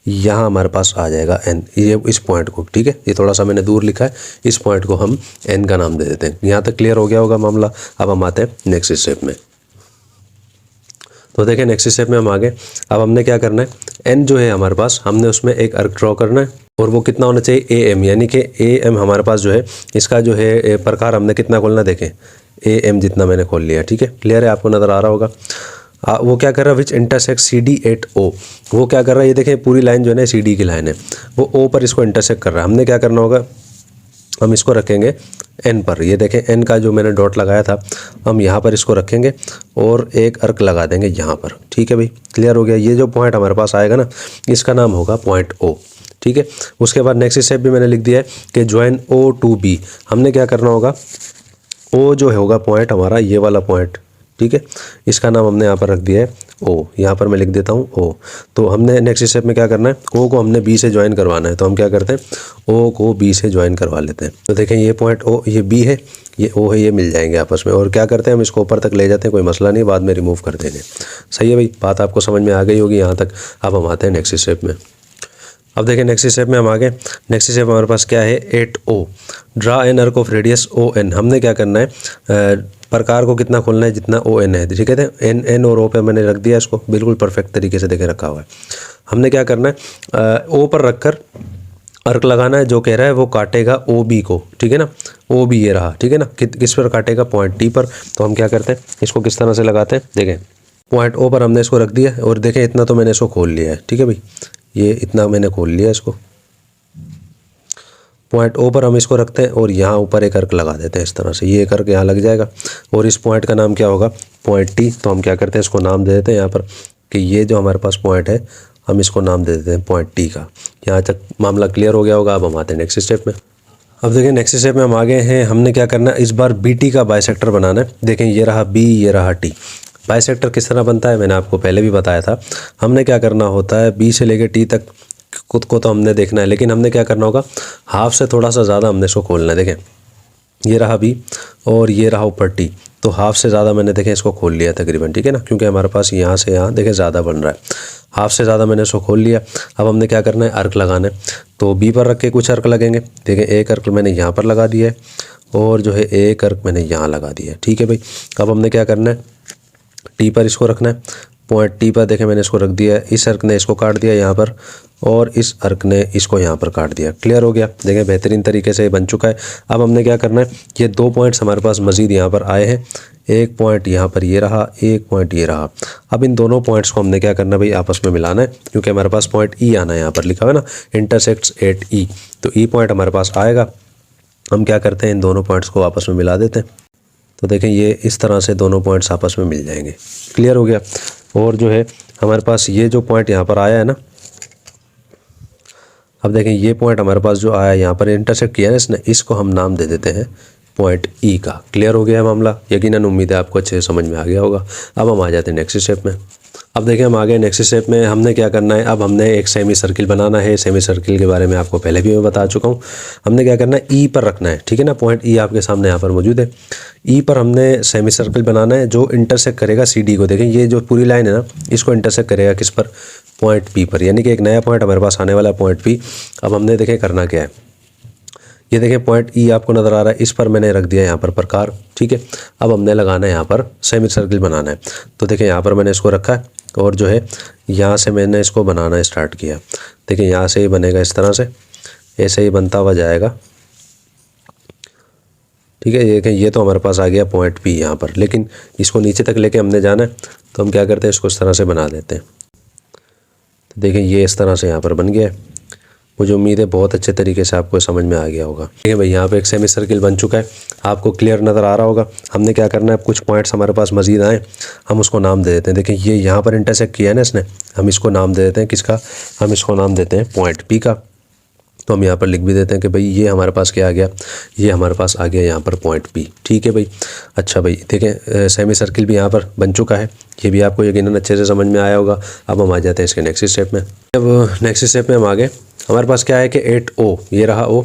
यहाँ हमारे पास आ जाएगा n, ये इस पॉइंट को। ठीक है, ये थोड़ा सा मैंने दूर लिखा है, इस पॉइंट को हम n का नाम दे देते हैं। यहाँ तक क्लियर हो गया होगा मामला। अब हम आते हैं नेक्स्ट स्टेप में। तो देखें नेक्स्ट स्टेप में हम आगे, अब हमने क्या करना है, n जो है हमारे पास, हमने उसमें एक अर्क ड्रॉ करना है, और वो कितना होना चाहिए ए एम, यानी कि ए एम हमारे पास जो है इसका जो है प्रकार हमने कितना खोलना, देखें ए एम जितना मैंने खोल लिया। ठीक है, क्लियर है, आपको नज़र आ रहा होगा। वो क्या कर रहा है, which intersect C D at O, वो क्या कर रहा है, ये देखें पूरी लाइन जो है ना सी डी की लाइन है, वो ओ पर इसको इंटरसेक्ट कर रहा है। हमने क्या करना होगा, हम इसको रखेंगे एन पर। ये देखें एन का जो मैंने डॉट लगाया था, हम यहाँ पर इसको रखेंगे और एक अर्क लगा देंगे यहाँ पर। ठीक है भाई, क्लियर हो गया। ये जो पॉइंट हमारे पास आएगा ना, इसका नाम होगा पॉइंट ओ। ठीक है, उसके बाद नेक्स्ट स्टेप भी मैंने लिख दिया है कि ज्वाइन ओ टू बी। हमने क्या करना होगा, ओ जो होगा पॉइंट हमारा, ये वाला पॉइंट, ठीक है, इसका नाम हमने यहाँ पर रख दिया है ओ। यहाँ पर मैं लिख देता हूँ ओ। तो हमने नेक्स्ट स्टेप में क्या करना है, ओ को हमने बी से ज्वाइन करवाना है, तो हम क्या करते हैं, ओ को बी से ज्वाइन करवा लेते हैं। तो देखें ये पॉइंट ओ, ये बी है, ये ओ है, ये मिल जाएंगे आपस में। और क्या करते हैं, हम इसको ऊपर तक ले जाते हैं, कोई मसला नहीं, बाद में रिमूव कर देंगे। सही है भाई, बात आपको समझ में आ गई होगी यहाँ तक। अब हम आते हैं नेक्स्ट स्टेप में। अब देखें नेक्स्ट स्टेप में हम आगे, नेक्स्ट स्टेप हमारे पास क्या है, 8O, ड्रा एन अर्क ऑफ रेडियस ON। हमने क्या करना है, प्रकार को कितना खोलना है, जितना ON है। ठीक है, एन और ओ पे मैंने रख दिया इसको, बिल्कुल परफेक्ट तरीके से देखे रखा हुआ है। हमने क्या करना है, ओ पर रखकर अर्क लगाना है, जो कह रहा है वो काटेगा OB को। ठीक है ना, OB ये रहा। ठीक है ना, किस पर काटेगा, पॉइंट टी पर। तो हम क्या करते हैं, इसको किस तरह से लगाते हैं, देखें पॉइंट ओ पर हमने इसको रख दिया, और देखें इतना तो मैंने इसको खोल लिया है। ठीक है भाई, ये इतना मैंने खोल लिया इसको। पॉइंट ओ पर हम इसको रखते हैं और यहाँ ऊपर एक अर्क लगा देते हैं इस तरह से, ये एक अर्क यहाँ लग जाएगा। और इस पॉइंट का नाम क्या होगा, पॉइंट टी। तो हम क्या करते हैं, इसको नाम दे देते हैं यहाँ पर कि ये जो हमारे पास पॉइंट है, हम इसको नाम दे देते हैं पॉइंट टी का। यहाँ तक मामला क्लियर हो गया होगा। अब हम आते हैं नेक्स्ट स्टेप में। अब देखें नेक्स्ट स्टेप में हम आगे हैं, हमने क्या करना है, इस बार बी टी का बाइसेक्टर बनाना है। देखें ये रहा बी, ये रहा टी। बाइसेक्टर किस तरह बनता है मैंने आपको पहले भी बताया था। हमने क्या करना होता है, बी से लेकर टी तक खुद को तो हमने देखना है, लेकिन हमने क्या करना होगा, हाफ से थोड़ा सा ज़्यादा हमने इसको खोलना है। देखें ये रहा बी और ये रहा ऊपर टी, तो हाफ से ज़्यादा मैंने देखें इसको खोल लिया तकरीबन। ठीक है ना, क्योंकि हमारे पास यहाँ से यहाँ देखें ज़्यादा बन रहा है, हाफ से ज़्यादा मैंने इसको खोल लिया। अब हमने क्या करना है, अर्क लगाना है। तो बी पर रख के कुछ अर्क लगेंगे। देखें एक अर्क मैंने यहाँ पर लगा दिया है और जो है एक अर्क मैंने यहाँ लगा दिया है। ठीक है भाई, अब हमने क्या करना है, टी पर इसको रखना है, पॉइंट टी पर देखें मैंने इसको रख दिया है। इस अर्क ने इसको काट दिया यहाँ पर और इस अर्क ने इसको यहाँ पर काट दिया। क्लियर हो गया, देखें बेहतरीन तरीके से बन चुका है। अब हमने क्या करना है, ये दो पॉइंट्स हमारे पास मज़ीद यहाँ पर आए हैं, एक पॉइंट यहाँ पर ये रहा, एक पॉइंट ये रहा। अब इन दोनों पॉइंट्स को हमने क्या करना है भाई, आपस में मिलाना है, क्योंकि हमारे पास पॉइंट ई आना है, यहाँ पर लिखा हुआ है ना इंटरसेक्ट्स एट ई, तो ई पॉइंट हमारे पास आएगा। हम क्या करते हैं, इन दोनों पॉइंट्स को आपस में मिला देते हैं। तो देखें ये इस तरह से दोनों पॉइंट्स आपस में मिल जाएंगे। क्लियर हो गया। और जो है हमारे पास ये जो पॉइंट यहाँ पर आया है ना, अब देखें ये पॉइंट हमारे पास जो आया है यहाँ पर इंटरसेक्ट किया है इसने, इसको हम नाम दे देते हैं पॉइंट ई का। क्लियर हो गया है मामला, यकीनन उम्मीद है आपको अच्छे से समझ में आ गया होगा। अब हम आ जाते हैं नेक्स्ट स्टेप में। अब देखें हम आगे नेक्स्ट स्टेप में हमने क्या करना है, अब हमने एक सेमी सर्किल बनाना है। सेमी सर्किल के बारे में आपको पहले भी मैं बता चुका हूँ। हमने क्या करना है, ई पर रखना है। ठीक है ना, पॉइंट ई आपके सामने यहाँ पर मौजूद है। ई पर हमने सेमी सर्किल बनाना है जो इंटरसेक्ट करेगा सी डी को। देखें ये जो पूरी लाइन है ना, इसको इंटरसेक्ट करेगा किस पर, पॉइंट पी पर, यानी कि एक नया पॉइंट हमारे पास आने वाला है पॉइंट पी। अब हमने देखें करना क्या है, ये देखें पॉइंट ई आपको नज़र आ रहा है, इस पर मैंने रख दिया यहाँ पर प्रकार। ठीक है, अब हमने लगाना है यहाँ पर सेमी सर्किल बनाना है। तो देखें यहाँ पर मैंने इसको रखा है और जो है यहाँ से मैंने इसको बनाना स्टार्ट किया। देखिए यहाँ से ही बनेगा इस तरह से, ऐसे ही बनता हुआ जाएगा। ठीक है, ये ये तो हमारे पास आ गया पॉइंट पी यहाँ पर, लेकिन इसको नीचे तक लेके हमने जाना है, तो हम क्या करते हैं, इसको इस तरह से बना देते हैं। तो देखें ये इस तरह से यहाँ पर बन गया है। मुझे उम्मीद है बहुत अच्छे तरीके से आपको समझ में आ गया होगा। ठीक है भाई, यहाँ पे एक सेमी सर्किल बन चुका है, आपको क्लियर नज़र आ रहा होगा। हमने क्या करना है, कुछ पॉइंट्स हमारे पास मज़ीद आए, हम उसको नाम दे देते हैं। देखिए ये यहाँ पर इंटरसेक्ट किया है ना इसने, हम इसको नाम दे देते हैं किसका, हम इसको नाम देते हैं पॉइंट पी का। तो हम यहाँ पर लिख भी देते हैं कि भाई ये हमारे पास क्या आ गया, ये हमारे पास आ गया यहाँ पर पॉइंट पी। ठीक है भाई। अच्छा भाई देखें सेमी सर्किल भी यहाँ पर बन चुका है, ये भी आपको यकीनन अच्छे से समझ में आया होगा। अब हम आ जाते हैं इसके नेक्स्ट स्टेप में। अब नेक्स्ट स्टेप में हम आगे, हमारे पास क्या है कि 8O, ये रहा O,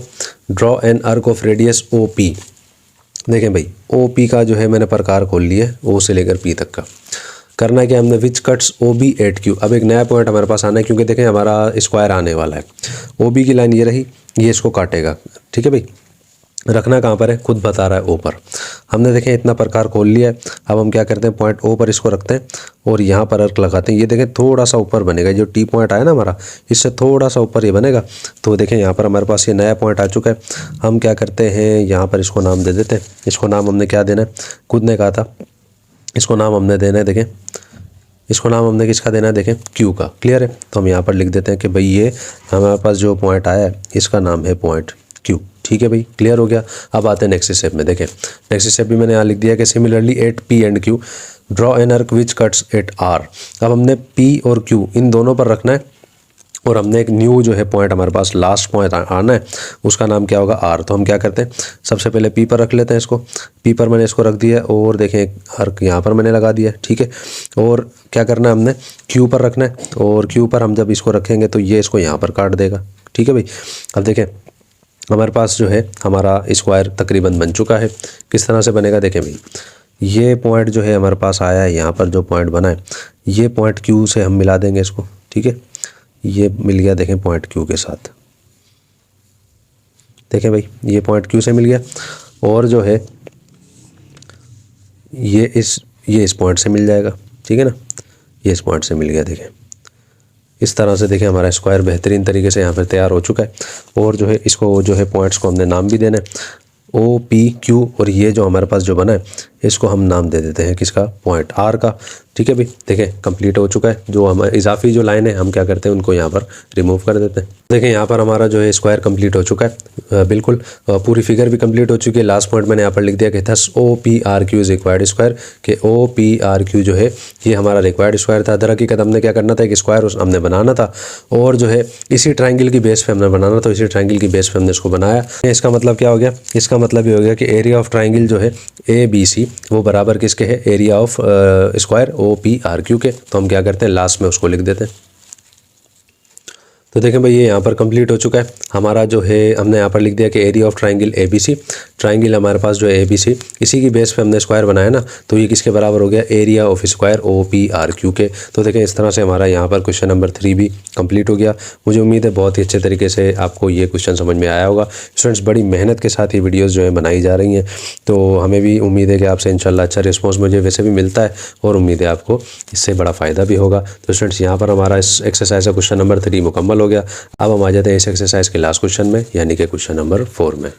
draw an arc of radius OP। देखें भाई OP का जो है मैंने प्रकार खोल लिया है, O से लेकर P तक का। करना क्या हमने, which cuts OB at Q। अब एक नया पॉइंट हमारे पास आना है, क्योंकि देखें हमारा स्क्वायर आने वाला है। OB की लाइन ये रही, ये इसको काटेगा। ठीक है भाई, रखना कहाँ पर है, खुद बता रहा है O पर। हमने देखें इतना प्रकार खोल लिया है। अब हम क्या करते हैं, पॉइंट O पर इसको रखते हैं और यहाँ पर अर्क लगाते हैं। ये देखें थोड़ा सा ऊपर बनेगा, जो T पॉइंट आया ना हमारा, इससे थोड़ा सा ऊपर ये बनेगा। तो देखें यहाँ पर हमारे पास ये नया पॉइंट आ चुका है। हम क्या करते हैं, यहाँ पर इसको नाम दे देते हैं। इसको नाम हमने क्या देना है, खुद ने कहा था, इसको नाम हमने देना है, देखें इसको नाम हमने किसका देना है, देखें Q का। क्लियर है। तो हम यहाँ पर लिख देते हैं कि भाई ये हमारे पास जो पॉइंट आया है इसका नाम है पॉइंट Q। ठीक है भाई, क्लियर हो गया। अब आते हैं नेक्स्ट स्टेप में। देखें नेक्स्ट स्टेप भी मैंने यहाँ लिख दिया कि similarly at P and Q draw an arc which cuts at R। अब हमने P और Q इन दोनों पर रखना है और हमने एक न्यू जो है पॉइंट हमारे पास लास्ट पॉइंट आना है, उसका नाम क्या होगा, R। तो हम क्या करते हैं, सबसे पहले P पर रख लेते हैं इसको। P पर मैंने इसको रख दिया और देखें एक आर्क यहाँ पर मैंने लगा दिया। ठीक है। और क्या करना है, हमने Q पर रखना है और Q पर हम जब इसको रखेंगे तो ये इसको यहाँ पर काट देगा। ठीक है भाई। अब देखें हमारे पास जो है हमारा स्क्वायर तकरीबन बन चुका है। किस तरह से बनेगा, देखें भाई ये पॉइंट जो है हमारे पास आया है, यहाँ पर जो पॉइंट बना है ये पॉइंट Q से हम मिला देंगे इसको। ठीक है, ये मिल गया देखें पॉइंट Q के साथ। देखें भाई ये पॉइंट Q से मिल गया और जो है ये इस पॉइंट से मिल जाएगा। ठीक है ना, ये इस पॉइंट से मिल गया। देखें इस तरह से देखें हमारा स्क्वायर बेहतरीन तरीके से यहाँ पर तैयार हो चुका है। और जो है इसको जो है पॉइंट्स को हमने नाम भी देना है OPQ, और ये जो हमारे पास जो बना है इसको हम नाम दे देते हैं किसका, पॉइंट R का। ठीक है भाई, देखें कंप्लीट हो चुका है। जो हमारे इजाफी जो लाइन है हम क्या करते हैं उनको यहाँ पर रिमूव कर देते हैं। देखें यहाँ पर हमारा जो है स्क्वायर कंप्लीट हो चुका है, बिल्कुल पूरी फिगर भी कंप्लीट हो चुकी है। लास्ट पॉइंट मैंने यहाँ पर लिख दिया कि thus OPRQ is required square, कि OPRQ जो है ये हमारा रिक्वायर्ड स्क्वायर था। दर हकीकत हमने क्या करना था, एक स्क्वायर हमने बनाना था और जो है इसी ट्राइंगल की बेस पे हमने बनाना था, इसी ट्राइंगल की बेस पे हमने इसको बनाया। इसका मतलब क्या हो गया, इसका मतलब ये हो गया कि एरिया ऑफ ट्राइंगल जो है ABC वो बराबर किसके है, एरिया ऑफ स्क्वायर OPRQ के। तो हम क्या करते हैं, लास्ट में उसको लिख देते हैं। तो देखें भाई ये यहाँ पर कंप्लीट हो चुका है हमारा जो है, हमने यहाँ पर लिख दिया कि area of triangle ABC। Triangle हमारे पास जो है ABC, इसी की बेस पे हमने स्क्वायर बनाया ना, तो ये किसके बराबर हो गया, एरिया ऑफ स्क्वायर OPRQ के। तो देखें इस तरह से हमारा यहाँ पर क्वेश्चन नंबर 3 भी कंप्लीट हो गया। मुझे उम्मीद है बहुत ही अच्छे तरीके से आपको ये क्वेश्चन समझ में आया होगा। स्टूडेंट्स बड़ी मेहनत के साथ ये वीडियोज़ जो है बनाई जा रही हैं, तो हमें भी उम्मीद है कि आपसे इंशाल्लाह अच्छा रिस्पॉन्स मुझे वैसे भी मिलता है और उम्मीद है आपको इससे बड़ा फ़ायदा भी होगा। तो स्टूडेंट्स यहाँ पर हमारा इस एक्सरसाइज का क्वेश्चन नंबर 3 मुकम्मल हो गया। अब हम आ जाते हैं इस एक्सरसाइज के लास्ट क्वेश्चन में, यानी कि क्वेश्चन नंबर 4 में।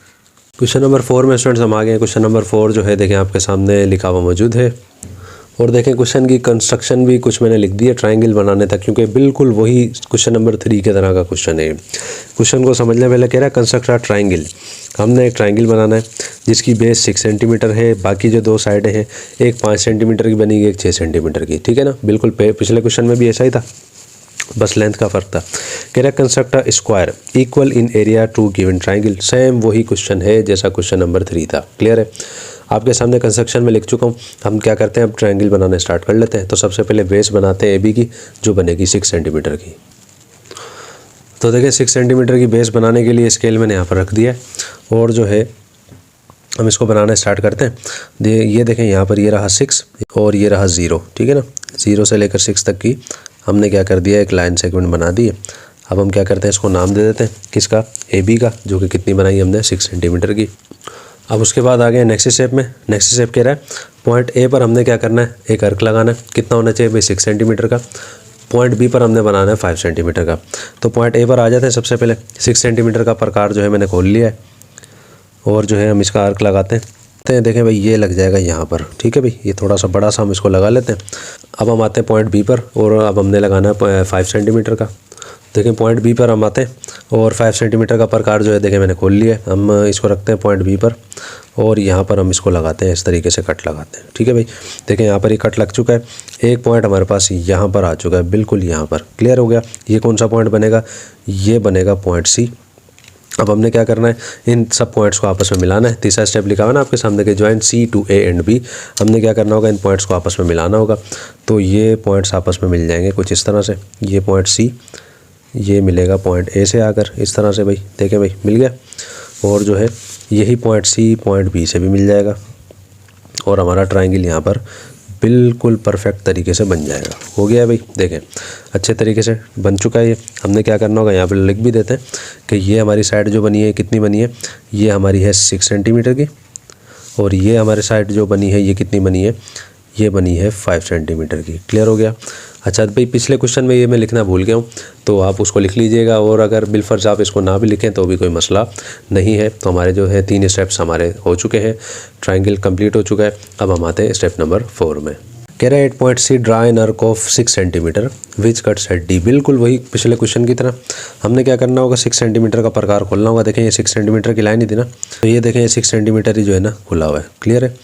क्वेश्चन नंबर 4 में स्टूडेंट्स हम आ गए हैं। क्वेश्चन नंबर 4 जो है देखें आपके सामने लिखा हुआ मौजूद है और देखें क्वेश्चन की कंस्ट्रक्शन भी कुछ मैंने लिख दी है ट्राइंगल बनाने तक, क्योंकि बिल्कुल वही क्वेश्चन नंबर 3 के तरह का क्वेश्चन है। क्वेश्चन को समझने पहले कह रहा है कंस्ट्रक्ट अ ट्राइंगल। हमने एक ट्राइंगल बनाना है जिसकी बेस 6 सेंटीमीटर है, बाकी जो 2 साइडें हैं एक 5 सेंटीमीटर की बनी, एक 6 सेंटीमीटर की। ठीक है ना, बिल्कुल पिछले क्वेश्चन में भी ऐसा ही था, बस लेंथ का फ़र्क था। कह रहा है construct a square equal in area to given triangle. Same वही क्वेश्चन है जैसा क्वेश्चन नंबर 3 था। क्लियर है, आपके सामने कंस्ट्रक्शन में लिख चुका हूँ। हम क्या करते हैं, अब ट्राइंगल बनाना स्टार्ट कर लेते हैं। तो सबसे पहले बेस बनाते हैं AB की, जो बनेगी 6 सेंटीमीटर की। तो देखिए 6 सेंटीमीटर की बेस बनाने के लिए स्केल मैंने यहाँ पर रख दिया है और जो है हम इसको बनाना स्टार्ट करते हैं। ये देखें यहाँ पर ये रहा 6 और ये रहा 0। ठीक है ना, 0 से लेकर 6 तक की हमने क्या कर दिया, एक लाइन सेगमेंट बना दी है। अब हम क्या करते हैं, इसको नाम दे देते हैं किसका, AB का, जो कि कितनी बनाई हमने 6 सेंटीमीटर की। अब उसके बाद आ गए नेक्स्ट स्टेप में। नेक्स्ट स्टेप कह रहा है पॉइंट A पर हमने क्या करना है, एक अर्क लगाना है। कितना होना चाहिए भाई, 6 सेंटीमीटर का। पॉइंट B पर हमने बनाना है 5 सेंटीमीटर का। तो पॉइंट A पर आ जाते हैं। सबसे पहले 6 सेंटीमीटर का प्रकार जो है मैंने खोल लिया है और जो है हम इसका अर्क लगाते हैं। देखें भाई ये लग जाएगा यहाँ पर। ठीक है भाई, ये थोड़ा सा बड़ा सा हम इसको लगा लेते हैं। अब हम आते हैं पॉइंट B पर और अब हमने लगाना है 5 सेंटीमीटर का। देखें पॉइंट B पर हम आते हैं और 5 सेंटीमीटर का प्रकार जो है देखें मैंने खोल लिया है। हम इसको रखते हैं पॉइंट B पर और यहाँ पर हम इसको लगाते हैं, इस तरीके से कट लगाते हैं। ठीक है भाई, देखें यहाँ पर ये कट लग चुका है। एक पॉइंट हमारे पास यहाँ पर आ चुका है, बिल्कुल यहाँ पर। क्लियर हो गया, ये कौन सा पॉइंट बनेगा, ये बनेगा पॉइंट C। अब हमने क्या करना है, इन सब पॉइंट्स को आपस में मिलाना है। तीसरा स्टेप लिखा हुआ है ना आपके सामने के join C to A and B. हमने क्या करना होगा, इन पॉइंट्स को आपस में मिलाना होगा। तो ये पॉइंट्स आपस में मिल जाएंगे कुछ इस तरह से। ये पॉइंट सी ये मिलेगा पॉइंट ए से आकर इस तरह से, भाई देखें भाई मिल गया। और जो है यही पॉइंट सी पॉइंट बी से भी मिल जाएगा और हमारा ट्रायंगल यहाँ पर बिल्कुल परफेक्ट तरीके से बन जाएगा। हो गया है भाई, देखें अच्छे तरीके से बन चुका है ये। हमने क्या करना होगा, यहाँ पर लिख भी देते हैं कि ये हमारी साइड जो बनी है कितनी बनी है, ये हमारी है 6 सेंटीमीटर की, और ये हमारे साइड जो बनी है ये कितनी बनी है, ये बनी है 5 सेंटीमीटर की। क्लियर हो गया। अच्छा भाई, पिछले क्वेश्चन में ये मैं लिखना भूल गया हूँ, तो आप उसको लिख लीजिएगा, और अगर बिलफर्ज आप इसको ना भी लिखें तो भी कोई मसला नहीं है। तो हमारे जो है 3 स्टेप्स हमारे हो चुके हैं, ट्रायंगल कंप्लीट हो चुका है। अब हम आते हैं स्टेप नंबर 4 में। कह रहा है 8 point C draw an arc of 6 centimetre which cuts at D. बिल्कुल वही पिछले क्वेश्चन की तरह हमने क्या करना होगा, 6 सेंटीमीटर का प्रकार खोलना होगा। देखें ये 6 सेंटीमीटर की लाइन ही थी ना, तो ये देखें ये 6 सेंटीमीटर ही जो है ना खुला हुआ है। क्लियर है।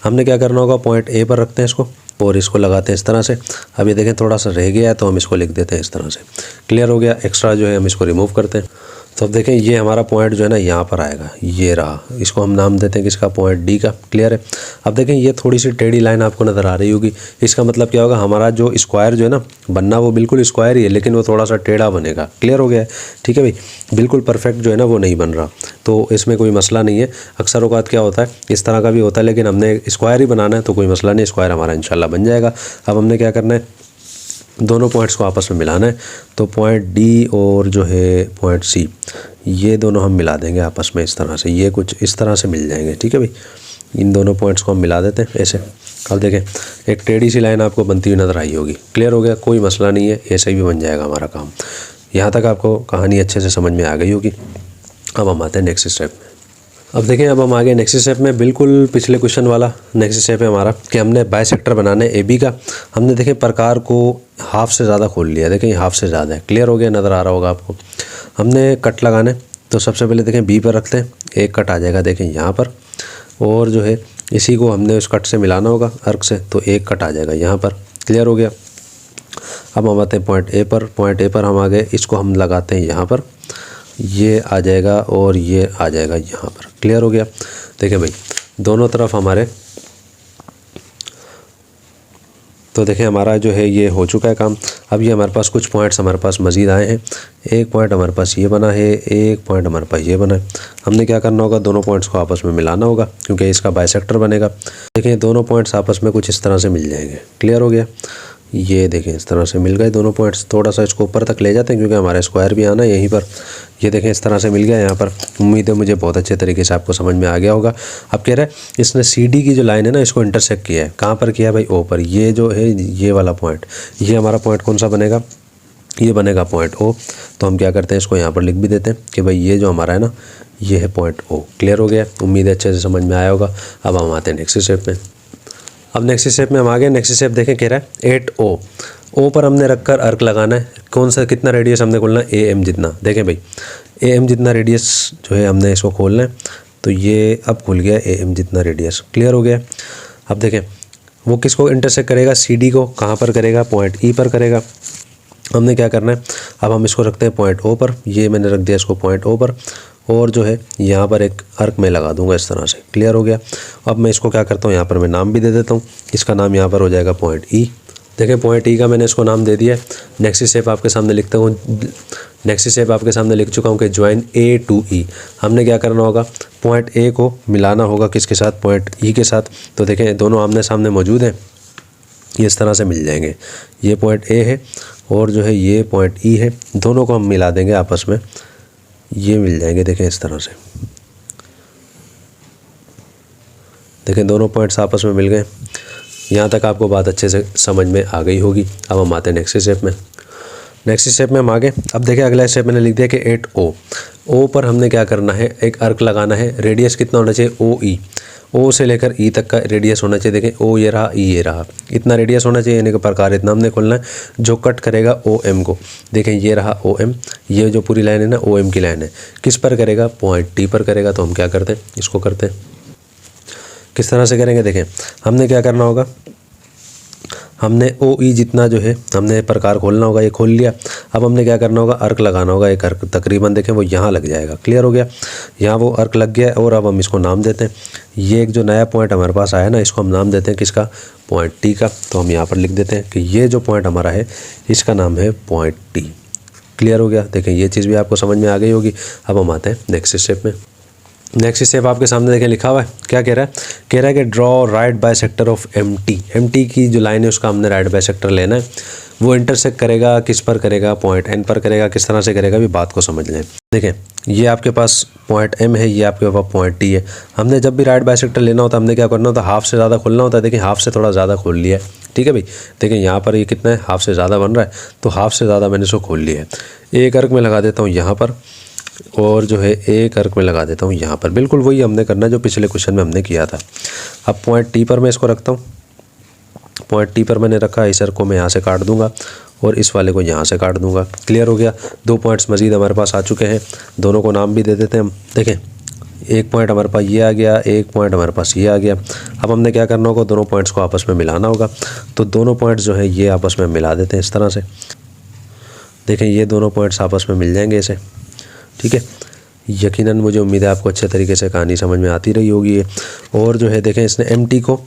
हमने क्या करना होगा, पॉइंट ए पर रखते हैं इसको और इसको लगाते हैं इस तरह से। अब ये देखें थोड़ा सा रह गया है तो हम इसको लिख देते हैं इस तरह से। क्लियर हो गया। एक्स्ट्रा जो है हम इसको रिमूव करते हैं। तो अब देखें ये हमारा पॉइंट जो है ना यहाँ पर आएगा, ये रहा। इसको हम नाम देते हैं किसका, पॉइंट डी का। क्लियर है। अब देखें ये थोड़ी सी टेढ़ी लाइन आपको नज़र आ रही होगी, इसका मतलब क्या होगा, हमारा जो स्क्वायर जो है ना बनना वो बिल्कुल स्क्वायर ही है, लेकिन वो थोड़ा सा टेढ़ा बनेगा। क्लियर हो गया है। ठीक है भाई, बिल्कुल परफेक्ट जो है ना वो नहीं बन रहा, तो इसमें कोई मसला नहीं है। अक्सर औकात क्या होता है, इस तरह का भी होता है, लेकिन हमने स्क्वायर ही बनाना है तो कोई मसला नहीं, स्क्वायर हमारा इंशाल्लाह बन जाएगा। अब हमने क्या करना है, दोनों पॉइंट्स को आपस में मिलाना है। तो पॉइंट डी और जो है पॉइंट सी, ये दोनों हम मिला देंगे आपस में इस तरह से, ये कुछ इस तरह से मिल जाएंगे। ठीक है भाई, इन दोनों पॉइंट्स को हम मिला देते हैं ऐसे। अब देखें एक टेढ़ी सी लाइन आपको बनती हुई नज़र आई होगी। क्लियर हो गया, कोई मसला नहीं है, ऐसे ही भी बन जाएगा हमारा काम। यहाँ तक आपको कहानी अच्छे से समझ में आ गई होगी। अब हम आते हैं नेक्स्ट स्टेप में। अब देखें अब हम आगे नेक्स्ट स्टेप में, बिल्कुल पिछले क्वेश्चन वाला नेक्स्ट स्टेप है हमारा कि हमने बाइसेक्टर बनाना है ए बी का। हमने देखें प्रकार को हाफ से ज़्यादा खोल लिया, देखें हाफ से ज़्यादा है। क्लियर हो गया, नज़र आ रहा होगा आपको। हमने कट लगाना है, तो सबसे पहले देखें बी पर रखते हैं, एक कट आ जाएगा देखें यहाँ पर, और जो है इसी को हमने उस कट से मिलाना होगा अर्क से, तो एक कट आ जाएगा यहाँ पर। क्लियर हो गया। अब हम आते हैं पॉइंट ए पर। पॉइंट ए पर हम आ गए, इसको हम लगाते हैं यहाँ पर, ये आ जाएगा और ये आ जाएगा यहाँ पर। क्लियर हो गया। देखें भाई दोनों तरफ हमारे, तो देखें हमारा जो है ये हो चुका है काम। अब ये हमारे पास कुछ पॉइंट्स हमारे पास मज़ीद आए हैं। एक पॉइंट हमारे पास ये बना है, एक पॉइंट हमारे पास ये बना है। हमने क्या करना होगा, दोनों पॉइंट्स को आपस में मिलाना होगा, क्योंकि इसका बाइसेक्टर बनेगा। देखें दोनों पॉइंट्स आपस में कुछ इस तरह से मिल जाएंगे। क्लियर हो गया। ये देखें इस तरह से मिल गए दोनों पॉइंट्स। थोड़ा सा इसको ऊपर तक ले जाते हैं क्योंकि हमारा स्क्वायर भी आना है यहीं पर। ये देखें इस तरह से मिल गया यहाँ पर। उम्मीद है मुझे बहुत अच्छे तरीके से आपको समझ में आ गया होगा। अब कह रहा है इसने सी डी की जो लाइन है ना इसको इंटरसेक्ट किया है। कहाँ पर किया है भाई, ओ पर। ये जो है ये वाला पॉइंट, ये हमारा पॉइंट कौन सा बनेगा, ये बनेगा पॉइंट ओ। तो हम क्या करते हैं, इसको यहाँ पर लिख भी देते हैं कि भाई ये जो हमारा है ना ये है पॉइंट ओ। क्लियर हो गया, उम्मीद है अच्छे से समझ में आया होगा। अब हम आते हैं नेक्स्ट स्टेप में। अब नेक्स्ट स्टेप में हम आ गए। नेक्स्ट स्टेप देखें, कह रहा है 8 ओ पर हमने रखकर अर्क लगाना है। कौन सा, कितना रेडियस हमने खोलना है, ए एम जितना। देखें भाई ए एम जितना रेडियस जो है हमने इसको खोलना है, तो ये अब खुल गया ए एम जितना रेडियस। क्लियर हो गया। अब देखें वो किसको इंटरसेक्ट करेगा, सी डी को। कहाँ पर करेगा, पॉइंट ई पर करेगा। हमने क्या करना है, अब हम इसको रखते हैं पॉइंट ओ पर। ये मैंने रख दिया इसको पॉइंट ओ पर, और जो है यहाँ पर एक अर्क में लगा दूंगा इस तरह से। क्लियर हो गया। अब मैं इसको क्या करता हूँ, यहाँ पर मैं नाम भी दे देता हूँ। इसका नाम यहाँ पर हो जाएगा पॉइंट ई। देखें पॉइंट ई का मैंने इसको नाम दे दिया है। नेक्स्ट स्टेप आपके सामने लिखता हूँ, नेक्स्ट स्टेप आपके सामने लिख चुका हूँ कि ज्वाइन ए टू ई। हमने क्या करना होगा, पॉइंट ए को मिलाना होगा किसके साथ, पॉइंट ई के साथ। तो देखें दोनों आमने सामने मौजूद हैं, ये इस तरह से मिल जाएंगे। ये पॉइंट ए है और जो है ये पॉइंट ई है, दोनों को हम मिला देंगे आपस में, ये मिल जाएंगे। देखें इस तरह से, देखें दोनों पॉइंट्स आपस में मिल गए। यहाँ तक आपको बात अच्छे से समझ में आ गई होगी। अब हम आते हैं नेक्स्ट स्टेप में। नेक्स्ट स्टेप में हम आगे, अब देखें अगला स्टेप मैंने लिख दिया कि 8 ओ पर हमने क्या करना है, एक अर्क लगाना है। रेडियस कितना होना चाहिए, ओ ई। ओ से लेकर ई तक का रेडियस होना चाहिए। देखें ओ ये रहा, ई ये रहा, इतना रेडियस होना चाहिए। यानी कि प्रकार इतना हमने खोलना है जो कट करेगा ओ एम को। देखें ये रहा ओ एम, ये जो पूरी लाइन है ना ओ एम की लाइन है। किस पर करेगा, पॉइंट टी पर करेगा। तो हम क्या करते हैं, इसको करते हैं। किस तरह से करेंगे, देखें हमने क्या करना होगा, हमने ओ ई जितना जो है हमने प्रकार खोलना होगा, ये खोल लिया। अब हमने क्या करना होगा, अर्क लगाना होगा। एक अर्क तकरीबन देखें वो यहाँ लग जाएगा। क्लियर हो गया, यहाँ वो अर्क लग गया। और अब हम इसको नाम देते हैं, ये एक जो नया पॉइंट हमारे पास आया ना, इसको हम नाम देते हैं किसका, पॉइंट टी का। तो हम यहाँ पर लिख देते हैं कि ये जो पॉइंट हमारा है इसका नाम है पॉइंट टी। क्लियर हो गया, देखें ये चीज़ भी आपको समझ में आ गई होगी। अब हम आते हैं नेक्स्ट स्टेप में। नेक्स्ट स्टेप आपके सामने देखें लिखा हुआ है, क्या कह रहा है, कह रहा है कि draw right bisector of M T की जो लाइन है उसका हमने राइट बाइसेक्टर लेना है। वो इंटरसेक्ट करेगा किस पर करेगा, पॉइंट एन पर करेगा। किस तरह से करेगा अभी बात को समझ लें। देखें ये आपके पास पॉइंट एम है, ये आपके पास पॉइंट टी है। हमने जब भी राइट बाइसेक्टर लेना होता है हमने क्या करना होता है, हाफ से ज़्यादा खोलना होता है। देखिए हाफ से थोड़ा ज़्यादा खोल लिया है, ठीक है भाई। देखिए यहाँ पर ये कितना है, हाफ से ज़्यादा बन रहा है, तो हाफ से ज़्यादा मैंने इसको खोल लिया है। एक अर्क में लगा देता हूँ यहाँ पर, और जो है एक अर्क में लगा देता हूँ यहाँ पर। बिल्कुल वही हमने करना है जो पिछले क्वेश्चन में हमने किया था। अब पॉइंट टी पर मैं इसको रखता हूँ, पॉइंट टी पर मैंने रखा। इस अर्क को मैं यहाँ से काट दूंगा और इस वाले को यहाँ से काट दूंगा। क्लियर हो गया, दो पॉइंट्स मज़ीद हमारे पास आ चुके हैं। दोनों को नाम भी दे देते हैं हम। देखें एक पॉइंट हमारे पास ये आ गया, एक पॉइंट हमारे पास ये आ गया। अब हमने क्या करना होगा, दोनों पॉइंट्स को आपस में मिलाना होगा। तो दोनों पॉइंट्स जो है ये आपस में मिला देते हैं इस तरह से। देखें ये दोनों पॉइंट्स आपस में मिल जाएंगे ऐसे, ठीक है। यकीनन मुझे उम्मीद है आपको अच्छे तरीके से कहानी समझ में आती रही होगी ये। और जो है देखें इसने एम टी को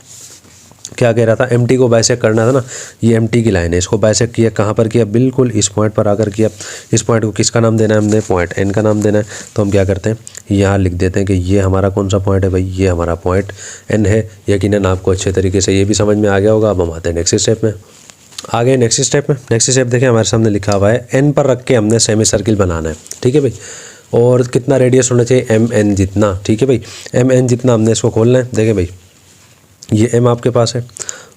क्या कह रहा था, एम टी को बाइसेक्ट करना था ना, ये एम टी की लाइन है, इसको बाइसेक्ट किया। कहाँ पर किया, बिल्कुल इस पॉइंट पर आकर किया। इस पॉइंट को किसका नाम देना है हमने, पॉइंट एन का नाम देना है। तो हम क्या करते हैं, यहाँ लिख देते हैं कि ये हमारा कौन सा पॉइंट है भाई, ये हमारा पॉइंट एन है। यकीनन आपको अच्छे तरीके से ये भी समझ में आ गया होगा। अब हम आते हैं नेक्स्ट स्टेप में। आगे नेक्स्ट स्टेप में, नेक्स्ट स्टेप देखें हमारे सामने लिखा हुआ है, एन पर रख के हमने सेमी सर्किल बनाना है, ठीक है भाई। और कितना रेडियस होना चाहिए, एम एन जितना, ठीक है भाई। एम एन जितना हमने इसको खोलना है। देखें भाई ये एम आपके पास है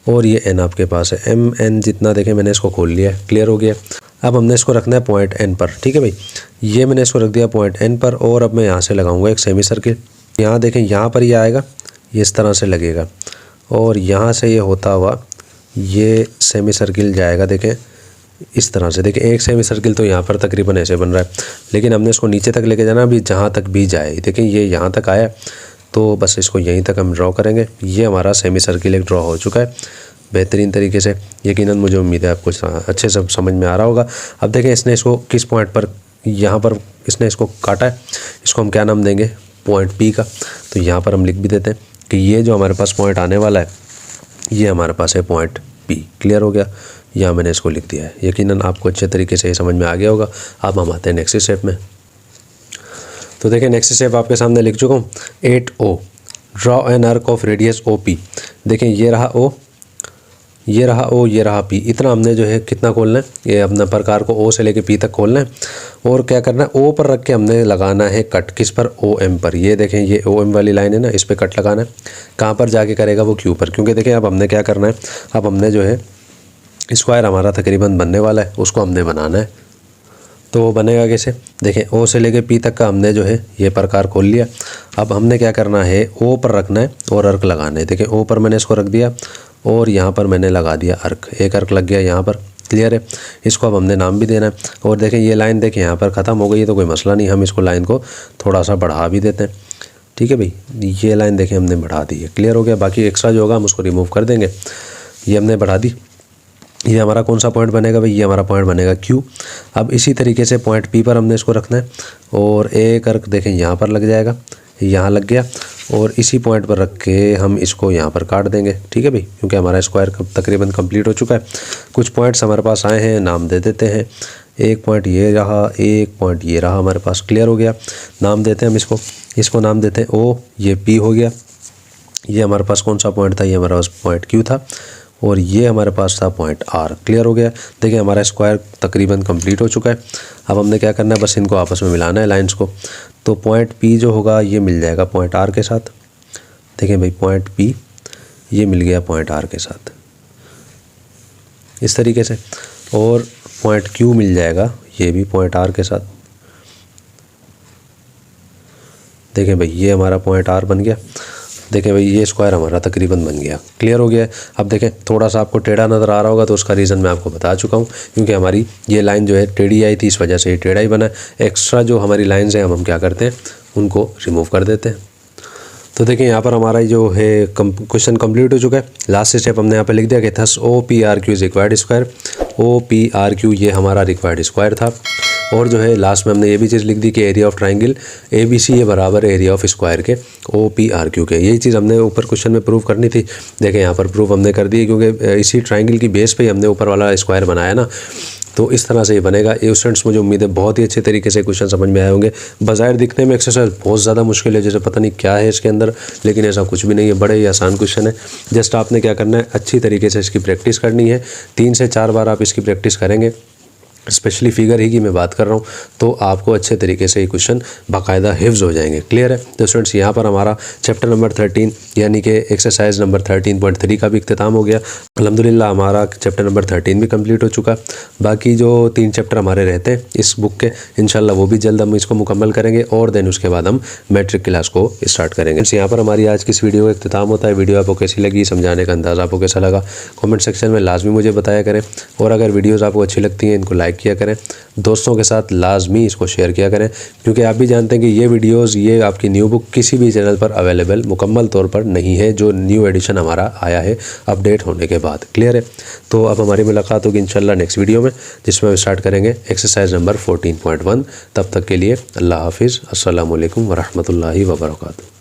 और ये एन आपके पास है। एम एन जितना देखें मैंने इसको खोल लिया है। क्लियर हो गया। अब हमने इसको रखना है पॉइंट एन पर, ठीक है भाई। ये मैंने इसको रख दिया पॉइंट एन पर। और अब मैं यहाँ से लगाऊंगा एक सेमी सर्किल। यहाँ देखें यहाँ पर ये आएगा, ये इस तरह से लगेगा और यहाँ से ये होता हुआ ये सेमी सर्किल जाएगा। देखें इस तरह से, देखें एक सेमी सर्किल तो यहाँ पर तकरीबन ऐसे बन रहा है, लेकिन हमने इसको नीचे तक लेके जाना अभी, जहाँ तक भी जाए। देखें ये यहाँ तक आया, तो बस इसको यहीं तक हम ड्रॉ करेंगे। ये हमारा सेमी सर्किल एक ड्रॉ हो चुका है बेहतरीन तरीके से। यकीनन मुझे उम्मीद है आपको अच्छे से समझ में आ रहा होगा। अब देखें इसने इसको किस पॉइंट पर, यहाँ पर इसने इसको काटा है। इसको हम क्या नाम देंगे, पॉइंट पी का। तो यहाँ पर हम लिख भी देते हैं कि ये जो हमारे पास पॉइंट आने वाला है ये हमारे पास है पॉइंट पी। क्लियर हो गया, यहाँ मैंने इसको लिख दिया है। यकीनन आपको अच्छे तरीके से ये समझ में आ गया होगा। अब हम आते हैं नेक्स्ट स्टेप में। तो देखिए नेक्स्ट स्टेप आपके सामने लिख चुका हूँ, 8O draw an arc of radius OP। देखें ये रहा O, ये रहा O, ये रहा P। इतना हमने जो है कितना खोलना है, ये अपना प्रकार को O से लेके P तक खोलना है। और क्या करना है, O पर रख के हमने लगाना है कट। किस पर, OM पर। ये देखें ये OM वाली लाइन है ना, इस पर कट लगाना है। कहाँ पर जाके करेगा, वो Q पर। क्योंकि देखें अब हमने क्या करना है, अब हमने जो है स्क्वायर हमारा तकरीबन बनने वाला है, उसको हमने बनाना है। तो वो बनेगा कैसे, देखें O से लेके P तक का हमने जो है ये प्रकार खोल लिया। अब हमने क्या करना है, O पर रखना है और अर्क लगाना है। देखें O पर मैंने इसको रख दिया और यहाँ पर मैंने लगा दिया अर्क। एक अर्क लग गया यहाँ पर। क्लियर है, इसको अब हमने नाम भी देना है। और देखें ये लाइन देखें यहाँ पर ख़त्म हो गई है, तो कोई मसला नहीं, हम इसको लाइन को थोड़ा सा बढ़ा भी देते हैं। ठीक है भाई, ये लाइन देखें हमने बढ़ा दी है। क्लियर हो गया, बाकी एक्स्ट्रा जो होगा हम उसको रिमूव कर देंगे। ये हमने बढ़ा दी। ये हमारा कौन सा पॉइंट बनेगा भाई, ये हमारा पॉइंट बनेगा Q। अब इसी तरीके से पॉइंट P पर हमने इसको रखना है और एक अर्क देखें यहाँ पर लग जाएगा, यहाँ लग गया। और इसी पॉइंट पर रख के हम इसको यहाँ पर काट देंगे। ठीक है भाई, क्योंकि हमारा स्क्वायर तकरीबन कंप्लीट हो चुका है। कुछ पॉइंट्स हमारे पास आए हैं, नाम दे देते हैं। एक पॉइंट ये रहा, एक पॉइंट ये रहा हमारे पास। क्लियर हो गया, नाम देते हैं हम इसको नाम देते हैं O। ये P हो गया। ये हमारे पास कौन सा पॉइंट था, ये हमारे पास पॉइंट Q था। और ये हमारे पास था पॉइंट R। क्लियर हो गया, देखिए हमारा स्क्वायर तकरीबन कंप्लीट हो चुका है। अब हमने क्या करना है, बस इनको आपस में मिलाना है लाइंस को। तो पॉइंट P जो होगा ये मिल जाएगा पॉइंट R के साथ। देखें भाई पॉइंट P ये मिल गया पॉइंट R के साथ इस तरीके से। और पॉइंट Q मिल जाएगा ये भी पॉइंट R के साथ। देखें भाई ये हमारा पॉइंट R बन गया। देखें भाई ये स्क्वायर हमारा तकरीबन बन गया। क्लियर हो गया। अब देखें थोड़ा सा आपको टेढ़ा नज़र आ रहा होगा, तो उसका रीज़न मैं आपको बता चुका हूँ, क्योंकि हमारी ये लाइन जो है टेढ़ी आई थी, इस वजह से ये टेढ़ा ही बना। एक्स्ट्रा जो हमारी लाइन्स हैं हम क्या करते हैं, उनको रिमूव कर देते हैं। तो देखें यहाँ पर हमारा जो है क्वेश्चन कंप्लीट हो चुका है। लास्ट स्टेप हमने यहाँ पर लिख दिया कि thus OPRQ is required square. OPRQ ये हमारा रिक्वायर्ड स्क्वायर था। और जो है लास्ट में हमने ये भी चीज़ लिख दी कि एरिया ऑफ ट्राइंगल ABC ये बराबर है एरिया ऑफ स्क्वायर के OPRQ के। यही चीज़ हमने ऊपर क्वेश्चन में प्रूव करनी थी। देखें यहाँ पर प्रूफ हमने कर दी, क्योंकि इसी ट्राइंगल की बेस पे ही हमने ऊपर वाला स्क्वायर बनाया ना, तो इस तरह से ये बनेगा। ये स्टूडेंट्स मुझे उम्मीद है बहुत ही अच्छे तरीके से क्वेश्चन समझ में आए होंगे। बाज़ाहिर दिखने में एक्सरसाइज बहुत ज़्यादा मुश्किल है, जैसे पता नहीं क्या है इसके अंदर, लेकिन ऐसा कुछ भी नहीं है, बड़े ही आसान क्वेश्चन है। जस्ट आपने क्या करना है, अच्छी तरीके से इसकी प्रैक्टिस करनी है। 3 से 4 बार आप इसकी प्रैक्टिस करेंगे, स्पेशली फिगर ही की मैं बात कर रहा हूँ, तो आपको अच्छे तरीके से ये क्वेश्चन बाकायदा हिफ्ज़ हो जाएंगे। क्लियर है? तो स्टूडेंट्स यहाँ पर हमारा चैप्टर नंबर 13 यानी कि एक्सरसाइज नंबर 13.3 का भी इख्तिताम हो गया। अल्हम्दुलिल्लाह हमारा चैप्टर नंबर 13 भी कंप्लीट हो चुका। बाकी जो 3 चैप्टर हमारे रहते हैं इस बुक के, इंशाल्लाह वो भी जल्द हम इसको मुकम्मल करेंगे और देन उसके बाद हम मैट्रिक क्लास को स्टार्ट करेंगे। यहाँ पर हमारी आज की इस वीडियो का इख्तिताम होता है। वीडियो आपको कैसी लगी, समझाने का अंदाज़ आपको कैसा लगा, कमेंट सेक्शन में लाजमी मुझे बताया करें। और अगर वीडियोज़ आपको अच्छी लगती हैं, इनको लाइक किया करें, दोस्तों के साथ लाजमी इसको शेयर किया करें, क्योंकि आप भी जानते हैं कि ये वीडियोस, ये आपकी न्यू बुक किसी भी चैनल पर अवेलेबल मुकम्मल तौर पर नहीं है, जो न्यू एडिशन हमारा आया है अपडेट होने के बाद। क्लियर है? तो अब हमारी मुलाकात होगी इंशाल्लाह नेक्स्ट वीडियो में, जिसमें हम स्टार्ट करेंगे एक्सरसाइज नंबर 14.1। तब तक के लिए अल्लाह हाफिज़। अस्सलामु अलैकुम वरहमतुल्लाहि वबरकातुहू।